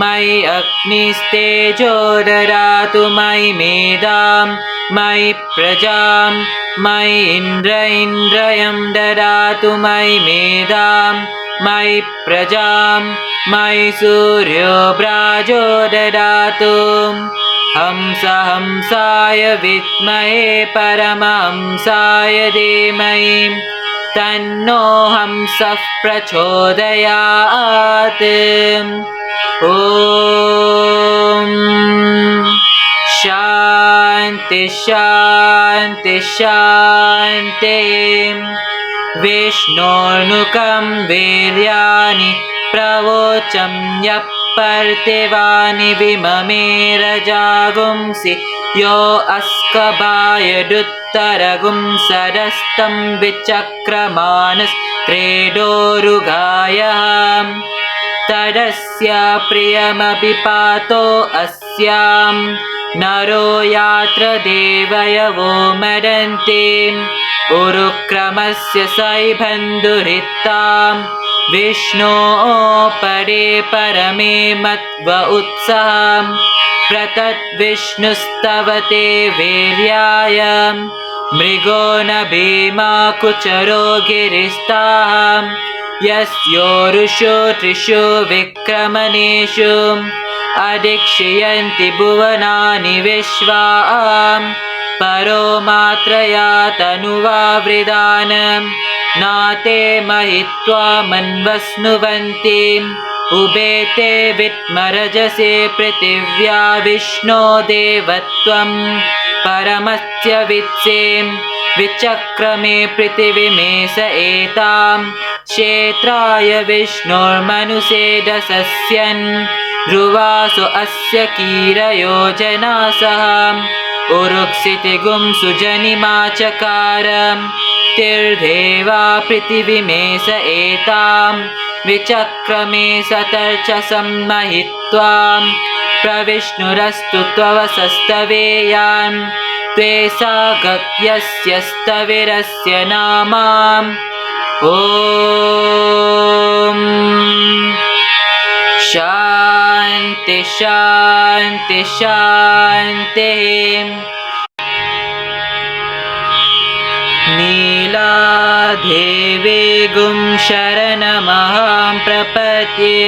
S3: मयि अग्निस्तेजो ददातु मयि मेधां मयि प्रजां मयि इन्द्रियं ददातु मयि मेधां मयि प्रजां मयि सूर्यो व्राजो ददातु हंसाय विद्महे परमहंसाय धीमहि तन्नो हंसः प्रचोदयात् ॐ शान्ति शान्ति शान्ति विष्णोर्नुकं वीर्याणि प्रवोचं यः पर्तिवानि विममे रजागुंसि यो अस्कबायदुत्तरगुं सरस्तं विचक्रमानस्त्रेडोरुगायः तदस्य प्रियमपि पातो अस्यां नरो यात्र देवयवो मदन्ते उरुक्रमस्य सैबन्धुरित्तां विष्णो परे परमे मत्व उत्साहं प्रतद्विष्णुस्तवते वीर्याय मृगो न भीमा कुचरो गिरिस्ताः यस्योरुषो त्रिषु विक्रमणेषु अधिक्षयन्ति भुवनानि विश्वां परो मात्रया तनुवावृदान् नाते महित्वा मन्वस्नुवन्ति उभे ते विद्मरजसे पृथिव्या विष्णो देवत्वं परमस्य वित्से विचक्रमे पृथिवीमे स एतां क्षेत्राय विष्णोर्मनुषेदसस्यन् ध्रुवासु अस्य कीरयोजना सह उरुक्षितिगुं सुजनिमाचकार तिर्देवा पृथिवीमे स एतां विचक्रमे सतर्चसं महित्वा प्रविष्णुरस्तु त्ववसस्तवेयान् त्वे सागत्यस्य स्तविरस्य नामाम् ॐ शान्ति शान्ति शान्तिः नीलादेवी गुं शरणमहं प्रपद्ये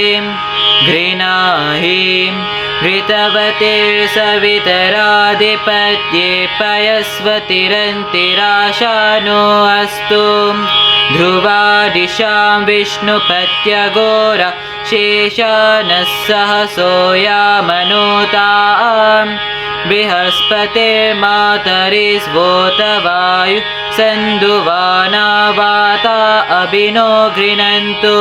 S3: घृणाहिं घृतवतीर्सवितराधिपत्ये पयस्वतिरन्तिराशानो अस्तु ध्रुवादिशां विष्णुपत्यघोरा शेषानः सहसोयामनुतां बृहस्पतिर्मातरिस्वोतवायु सन्दुवानावाता अभिनो गृह्णन्तु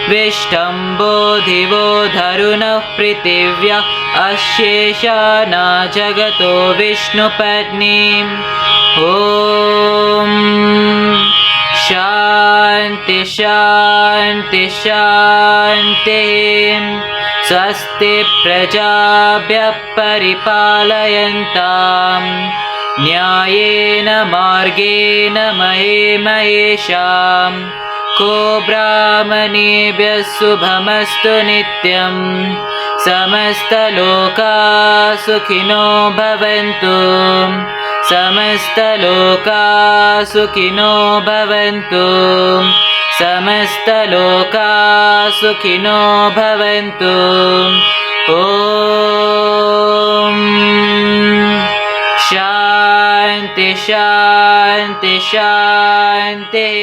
S3: विष्टम्बो दिवो धरुणः पृथिव्या अशेषाना जगतो विष्णुपत्नीम् ॐ शान्ति शान्ति शान्तिः स्वस्ति प्रजाभ्यः परिपालयन्तां न्यायेन मार्गेण महेशां को ब्राह्मणेभ्यः शुभमस्तु नित्यं समस्तलोकाः सुखिनो भवन्तु समस्तलोकाः सुखिनो भवन्तु समस्तलोकाः सुखिनो भवन्तु ॐ शान्ति शान्ति शान्तिः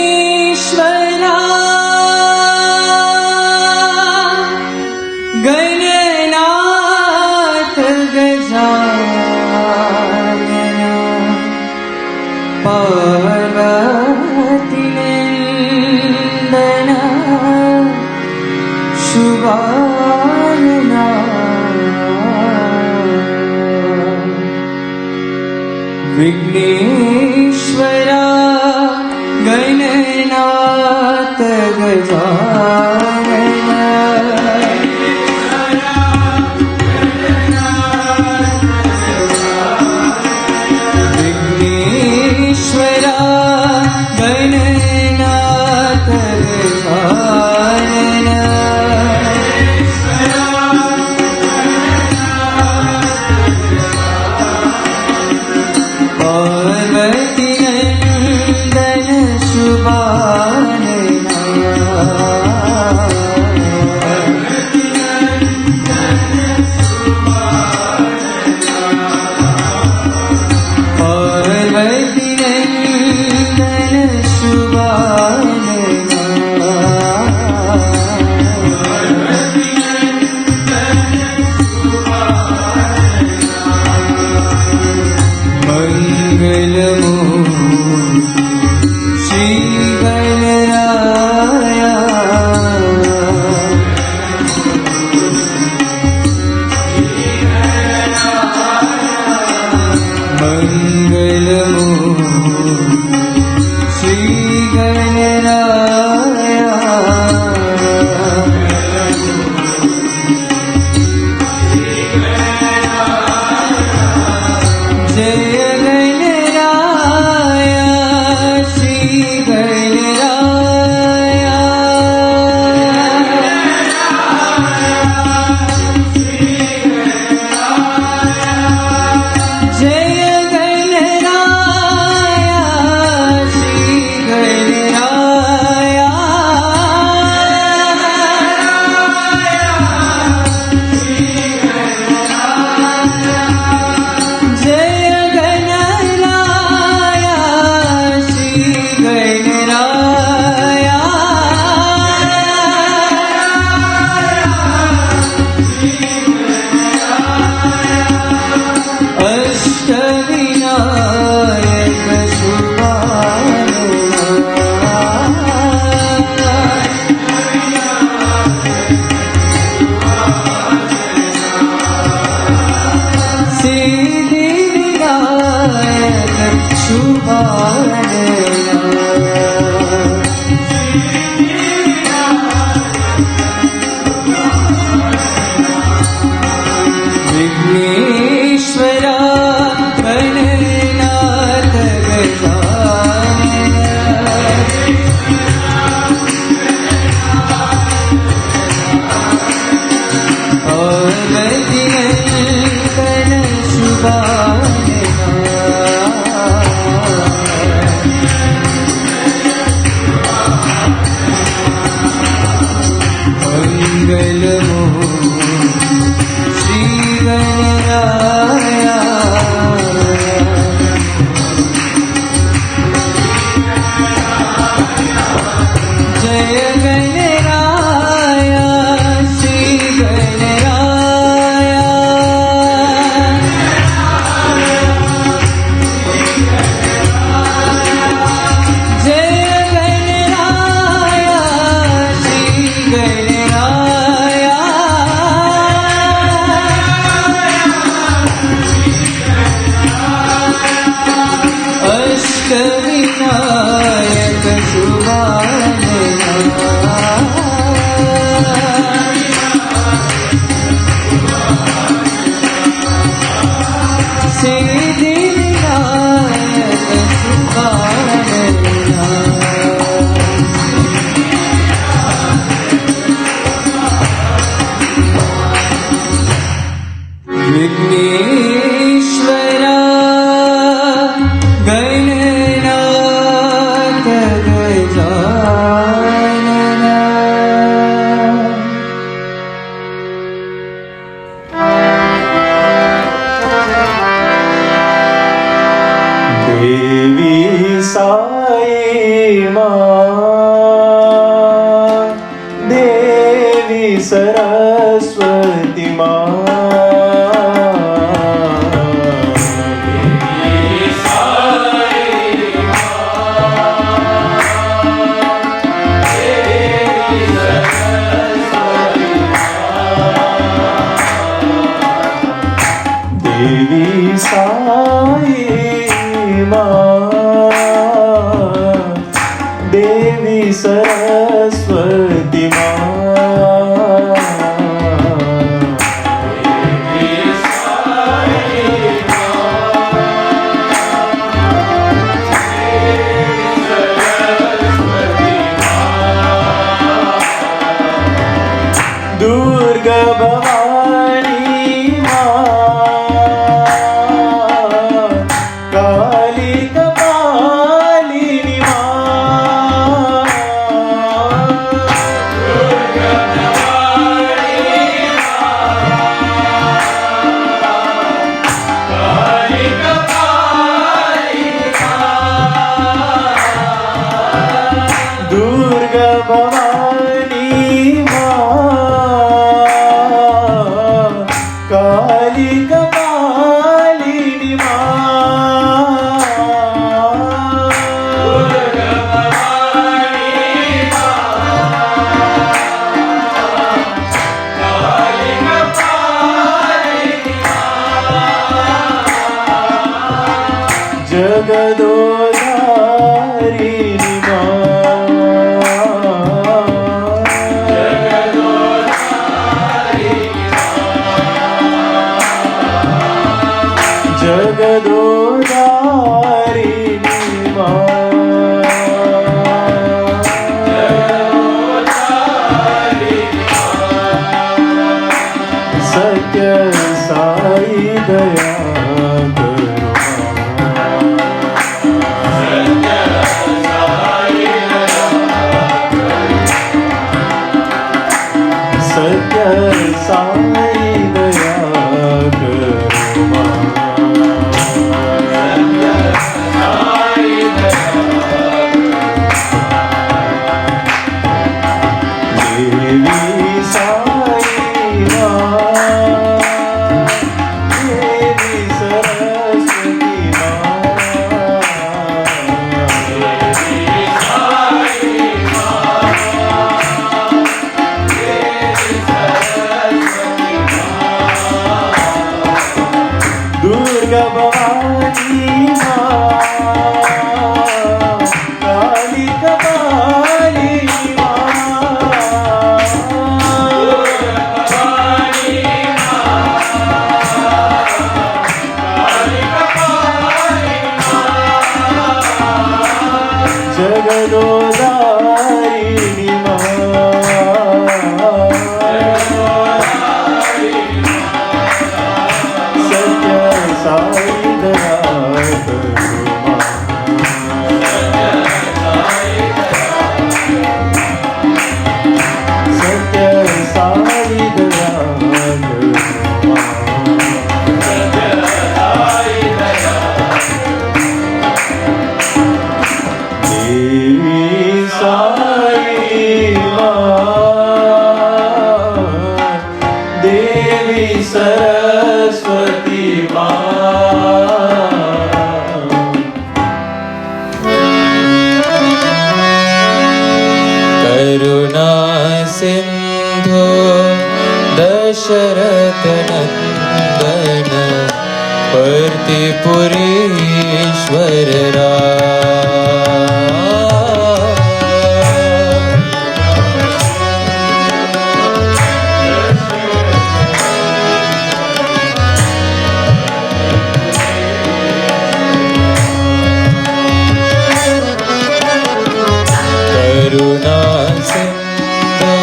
S4: विघ्नेश्वरा गणनाथ गजानना पार्वतीनन्दना शुभानना विघ्नेश्वरा गणनाथ गजानना विघ्नेश्वरा गणनाथ गजानना मंगलमो श्री गणराया जय गणराया श्री गणराया जय गणराया श्री गणराया जय गणराया श्री गणराया अष्टविनायक सिद्धिविनायक शुभानना विघ्नेश्वरा गणनाथ गजानन अवधिनन्दन शुभानना मंगलमो श्री गणराया जय गणराया श्री गणराया जय गणराया श्री गणराया अष्टविनायक शुभानना सिद्धिविनायक शुभानना विघ्नेश्वरा गणनाथ गजानना
S5: देवी साई मां देवी सरस्वती मां देवी साई मां देवी सरस्वती मां दुर्गा भवानी काली कपालिनी दुर्गा भवानी काली कपालिनी जगदोधारिणी सत्य साई दया सत्य साई दया देवी साई देवी सरस्वती दुर्गा भवानी काली कपाली जगदोधारिणी सत्य साई दया सत्य साई दया देवी साई देवी सरस्वती
S4: करुणा सिंधु दशरथ नंदन पर्तिपुरीश्वर करुणा सिंधु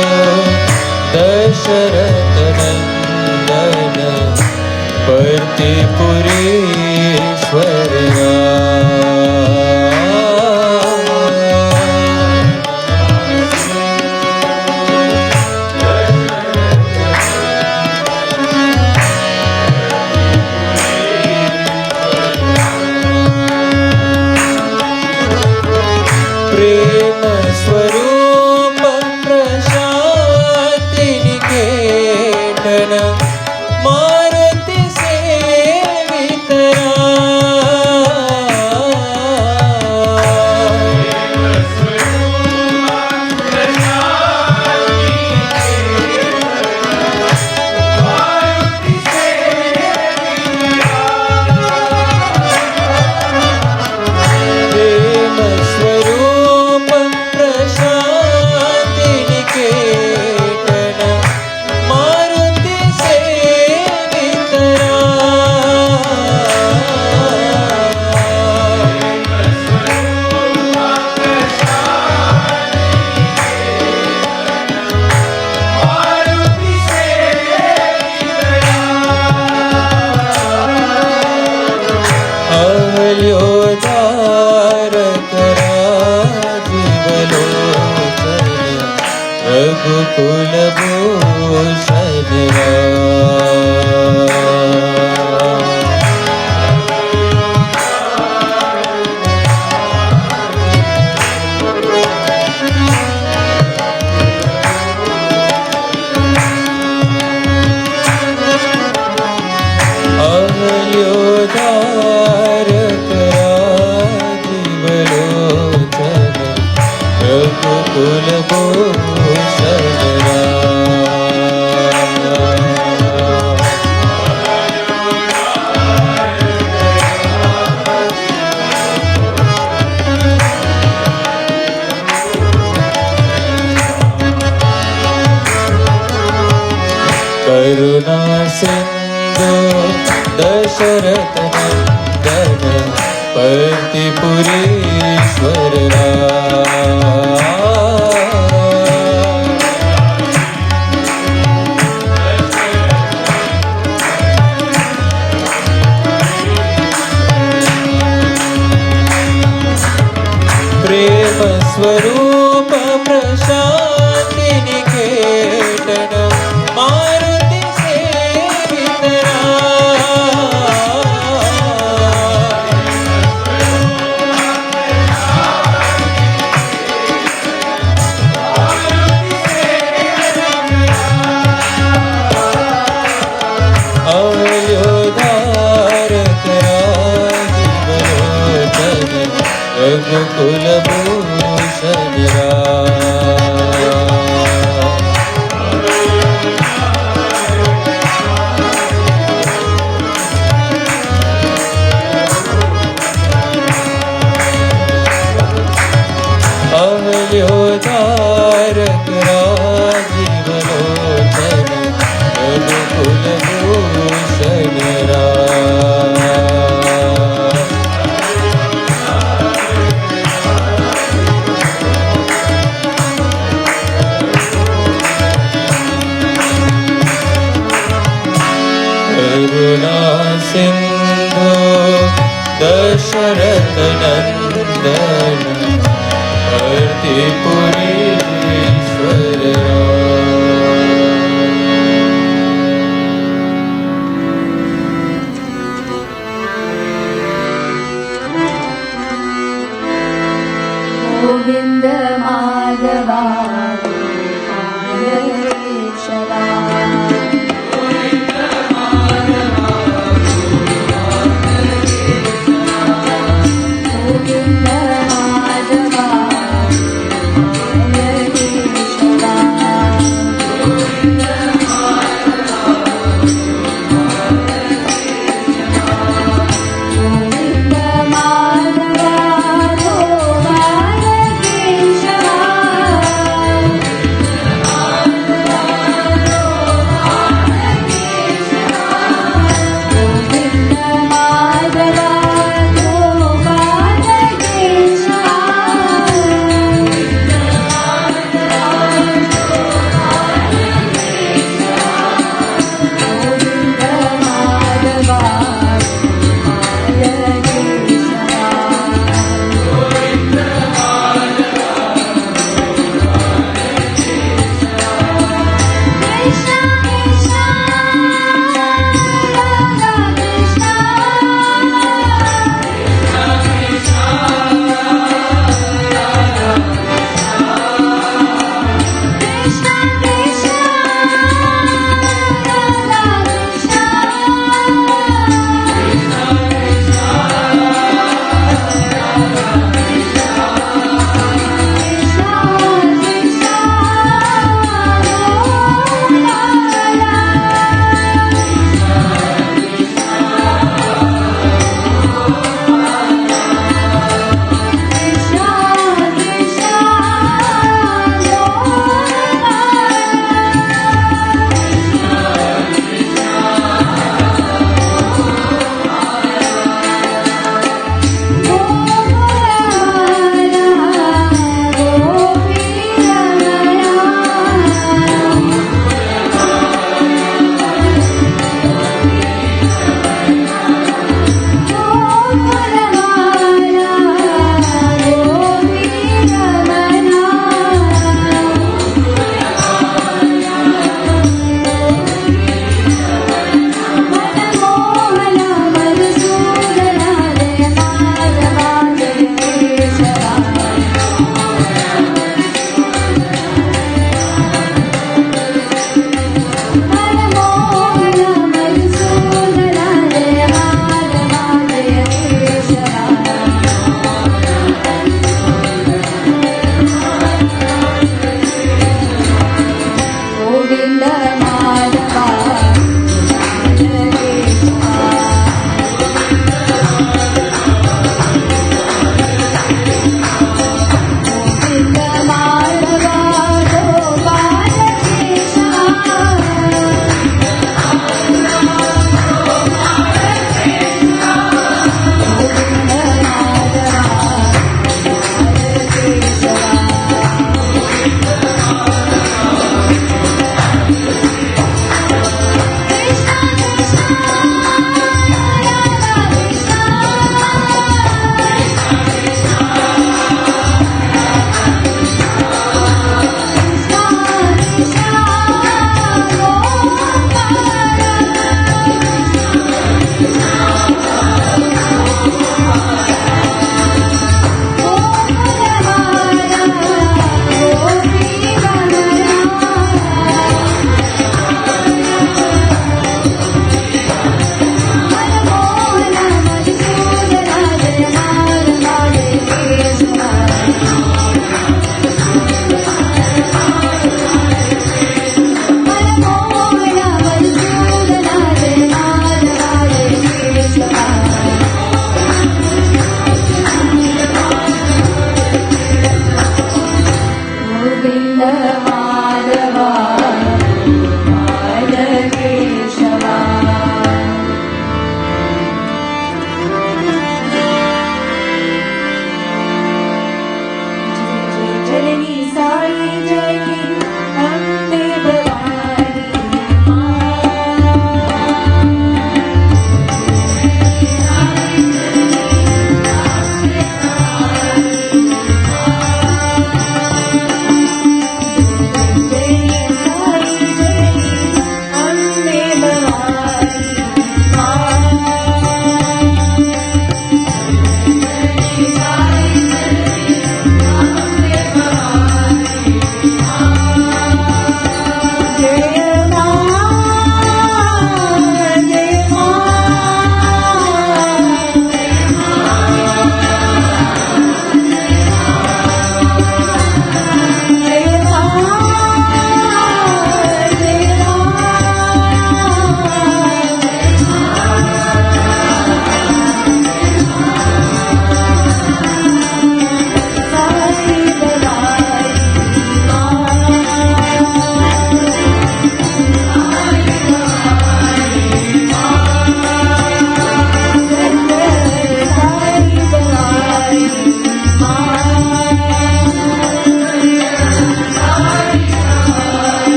S4: दशरथ नंदन पर्तिपुरीश्वर प्रेम स्वरूप प्रशांति निकेतन मारुति सेवितरा प्रेम स्वरूप प्रशांति निकेतन मारुति सेवितरा अवल्योदारक राजीवलोचन रघुकुल भूषण अवल्योदारक राजीवलोचन रघुकुल भूषण करुणा सिंधु दशरथ नंदन पर्तिपुरेश्वर प्रेम स्वरूप प्रशांति निकेतन मारुति सेवितरा अवल्योधारक राजीवलोचन रघुकुल भूषण अवल्योधारक राजीवलोचन रघुकुल भूषण करुणा सिंधु दशरथ नंदन पर्तिपुरेश्वर
S6: गोविन्द माधवा गोपाल केशवा गोविन्द माधवा गोपाल केशवा गोविन्द माधवा गोपाल केशवा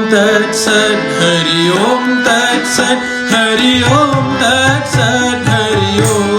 S4: Tat Sat, Hari Om Tat Sat, Hari Om Tat Sat, Hari Om.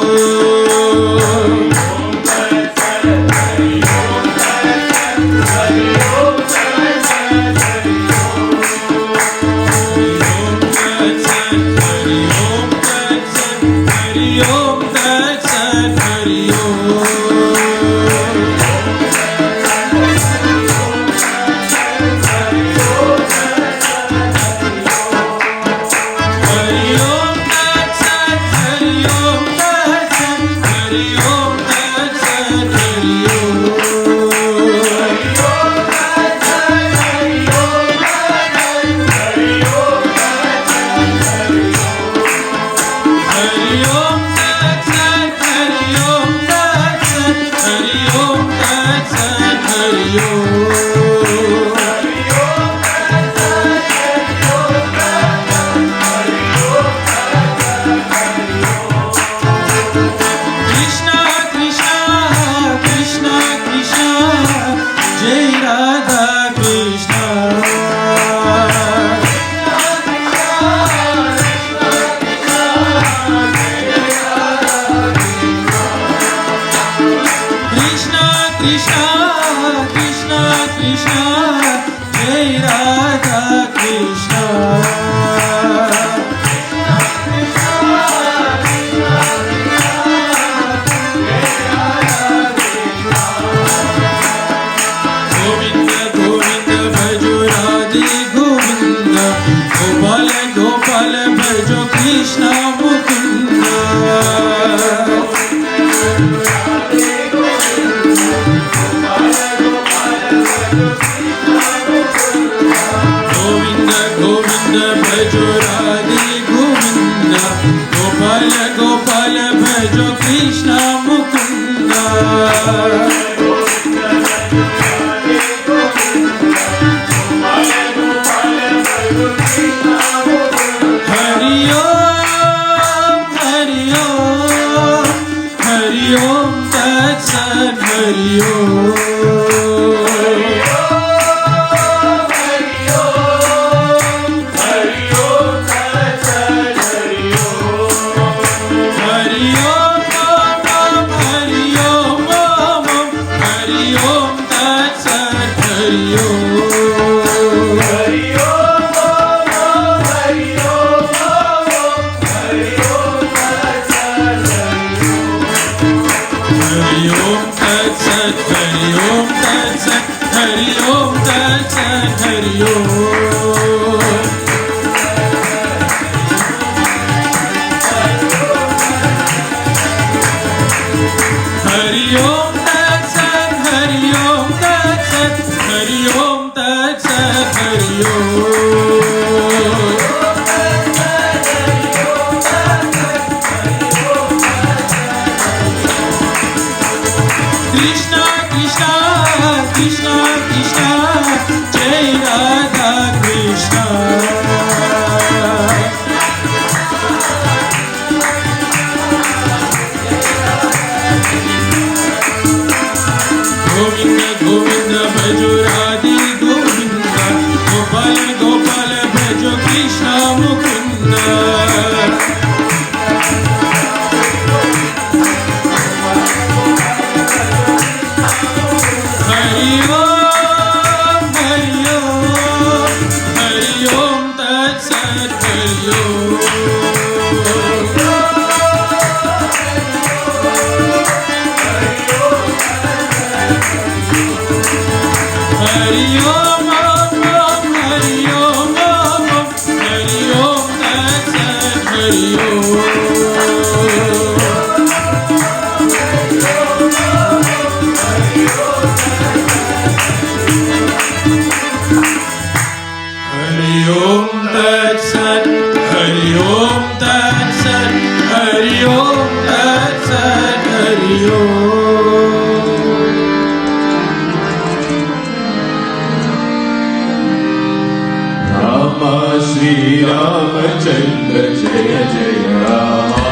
S5: Shri Ramachandra Jaya Jaya Rama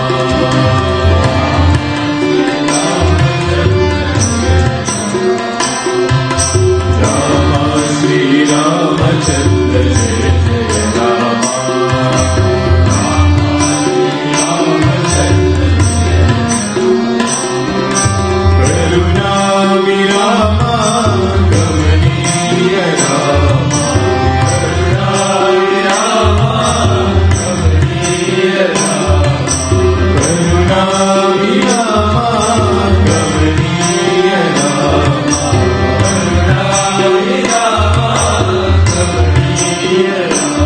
S5: Rama Shri Ramachandra Jaya
S7: Hare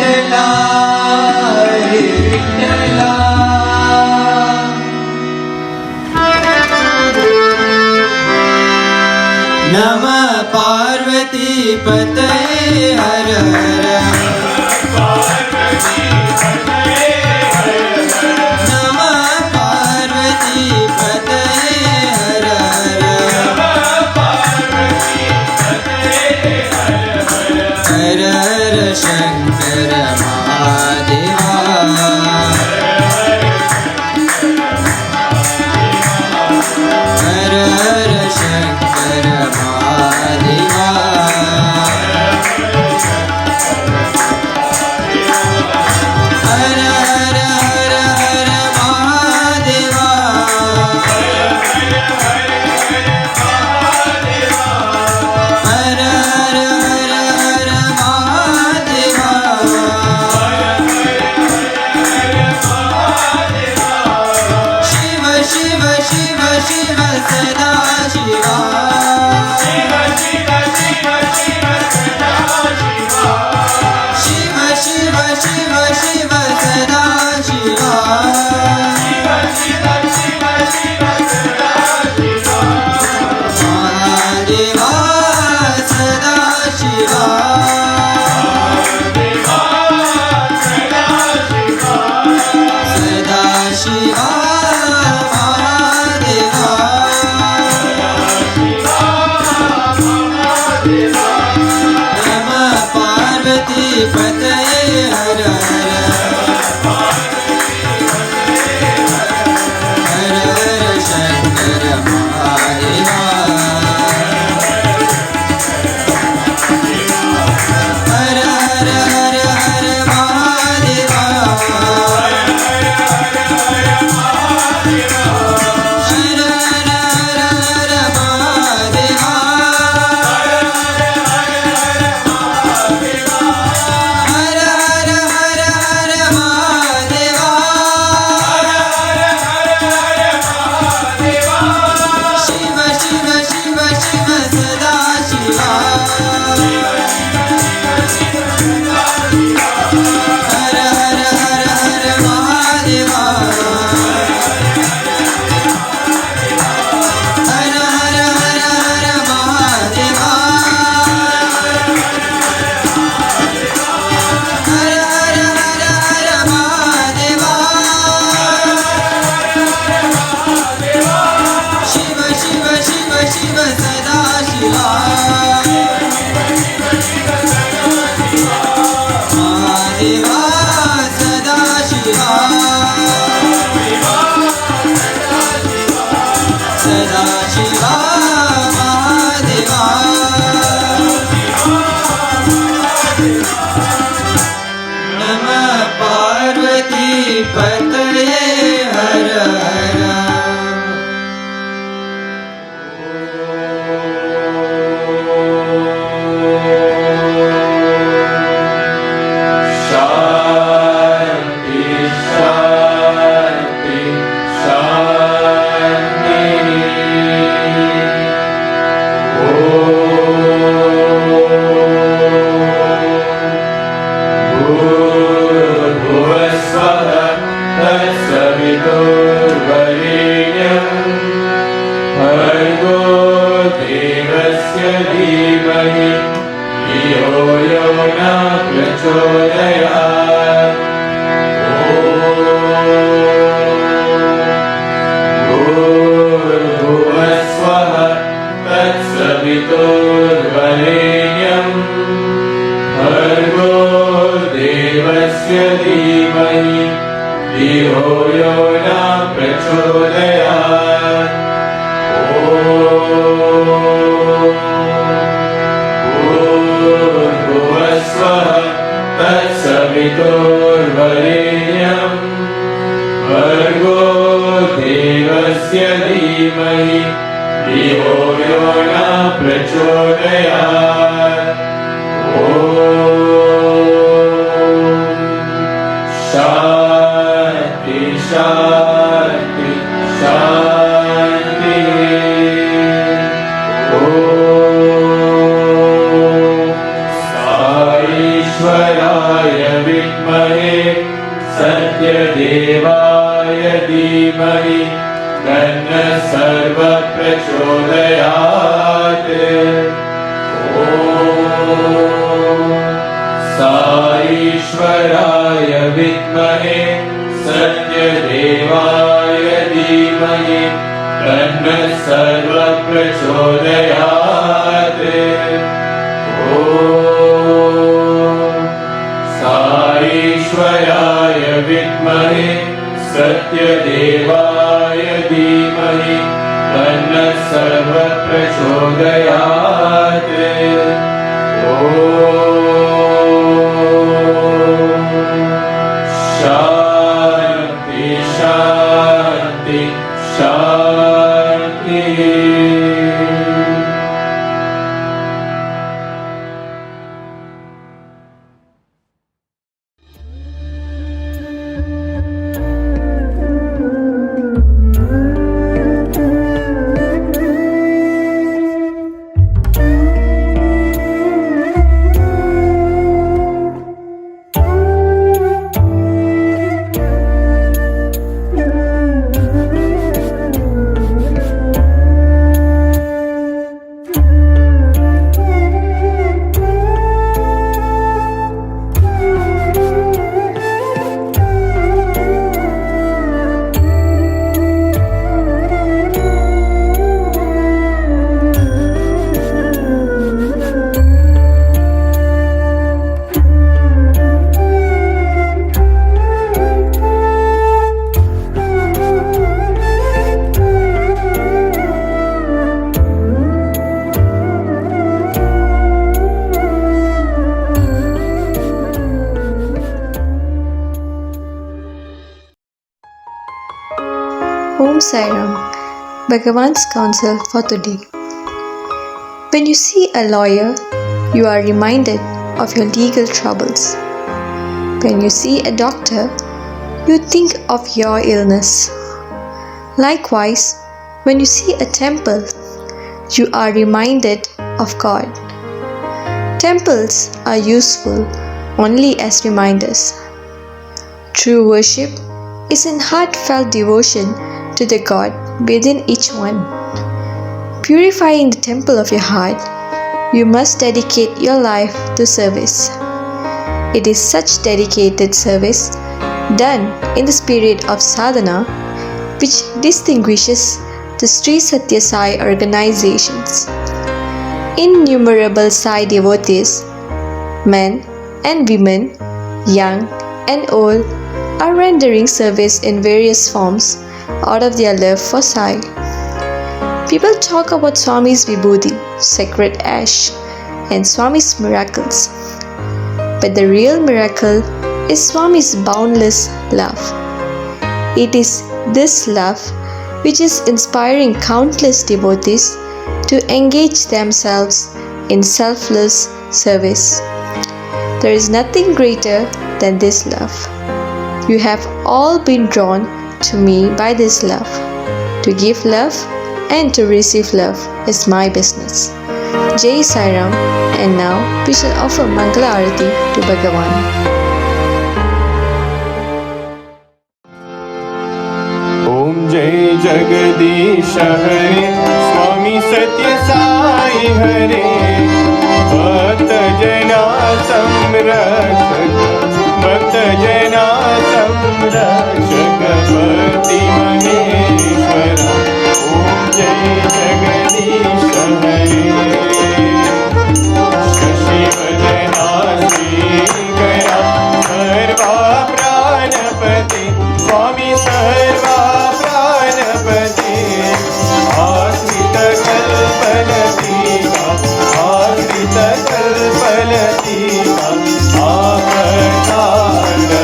S7: Vitthala हरे विठ्ठला नमः पार्वती पतये हर हर नमः पार्वती पतये हर हर हर हर शंकर महादेवा हर हर शंकर महादेवा हर हर हर हर महादेवा हर हर हर हर महादेवा शिव शिव शिव शिव सदा शिवा शिव शिव शिव शिव सदा शिव शिव शिव शिव सदा शिवा शिव शिव शिव सदा शिवा महादेवा सदा शिवा सदा शिवा महादेवा नमः पार्वती पतये हर हर हर हर शंकर महादेवा हर हर हर हर महादेवा हर हर हर हर महादेवा हर हर हर हर महादेवा शिव शिव शिव शिव सदा शिवा हर हर हर हर महादेवा हर हर हर हर महादेवा हर हर हर हर महादेवा शिव शिव शिव शिव सदा शिवा महादेवा सदा शिवा सदा शिवा महादेवा नमः पार्वती पतये हर हर
S5: शांति शांति शांति भूर्भुवस्वः तत्सवितुर्वरेण्यं भर्गो देवस्य धीमहि धियो यो न प्रचोदयात् भूर्भुवस्वः तत्सवितुर्वरेण्यं भर्गो देवस्य धीमहि धियो यो न प्रचोदयात् भूर्भुवस्वः तत्सवितुर्वरेण्यं भर्गो देवस्य धीमहि धियो यो न प्रचोदयात् शांति शांति शांति साईश्वराय विद्महे विद्महे सत्यदेवाय धीमहि तन्नः सर्वः प्रचोदयात्। ॐ साईश्वराय विद्महे सत्यदेवाय धीमहि तन्नः सर्वः प्रचोदयात्। ॐ साईश्वराय विद्महे सत्यदेवाय धीमहि तन्नः सर्वः प्रचोदयात्। ॐ शान्ति शान्ति शान्ति।
S8: Om Sai Ram, Bhagavan's counsel for today. When you see a lawyer, you are reminded of your legal troubles. When you see a doctor, you think of your illness. Likewise, when you see a temple, you are reminded of God. Temples are useful only as reminders. True worship is in heartfelt devotion to the God within each one. Purifying the temple of your heart, you must dedicate your life to service. It is such dedicated service done in the spirit of sadhana which distinguishes the Sri Satya Sai organizations. Innumerable Sai devotees, men and women, young and old, are rendering service in various forms out of their love for Sai. People talk about Swami's Vibhuti, sacred ash, and Swami's miracles. But the real miracle is Swami's boundless love. It is this love which is inspiring countless devotees to engage themselves in selfless service. There is nothing greater than this love. You have all been drawn to me by this love. To give love and to receive love is my business. Jai Sai Ram, and now we shall offer Mangala Arati to Bhagavan.
S5: Om Jai Jagadish Hare Swami Satya Sai Hare Bhakta Jana Samrakshak Bhakta Jana Samrakshak Bhakti Maheshwara Om Jai Jagadish Hare Shashivadana Srikara Sarva Pranapati Swami Sarva Pranapati Asrita Kalpalatika Asrita Kalpalatika Avatara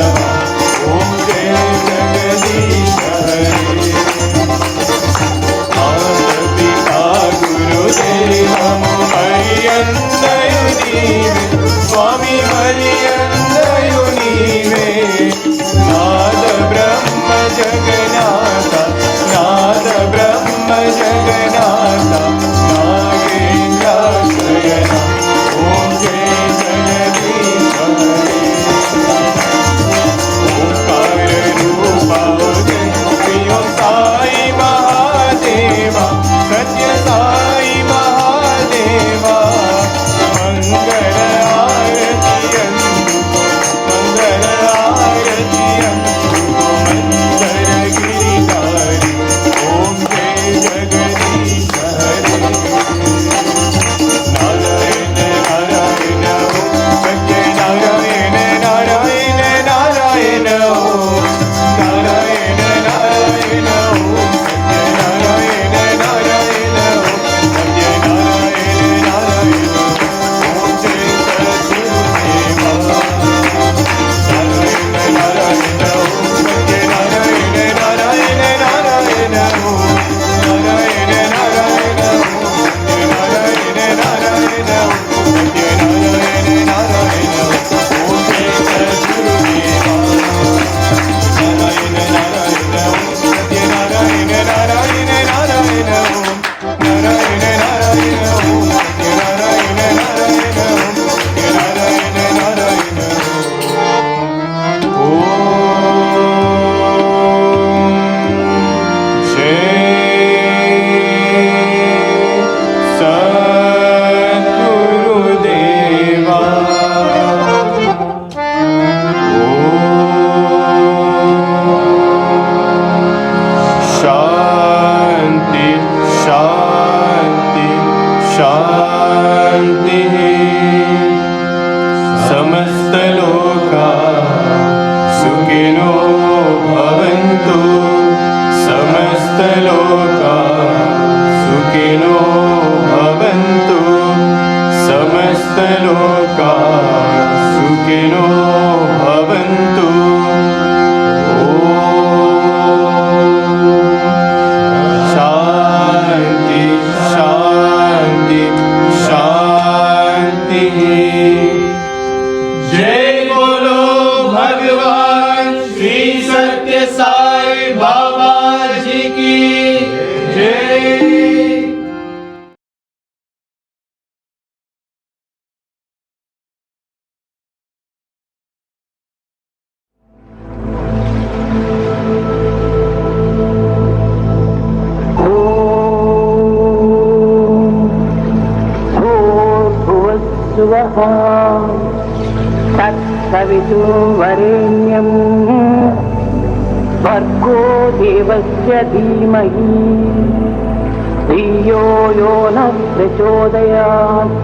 S1: తత్సవితుర్వరేణ్యం భర్గో దేవస్య ధీమహి ధియో యో నః ప్రచోదయాత్.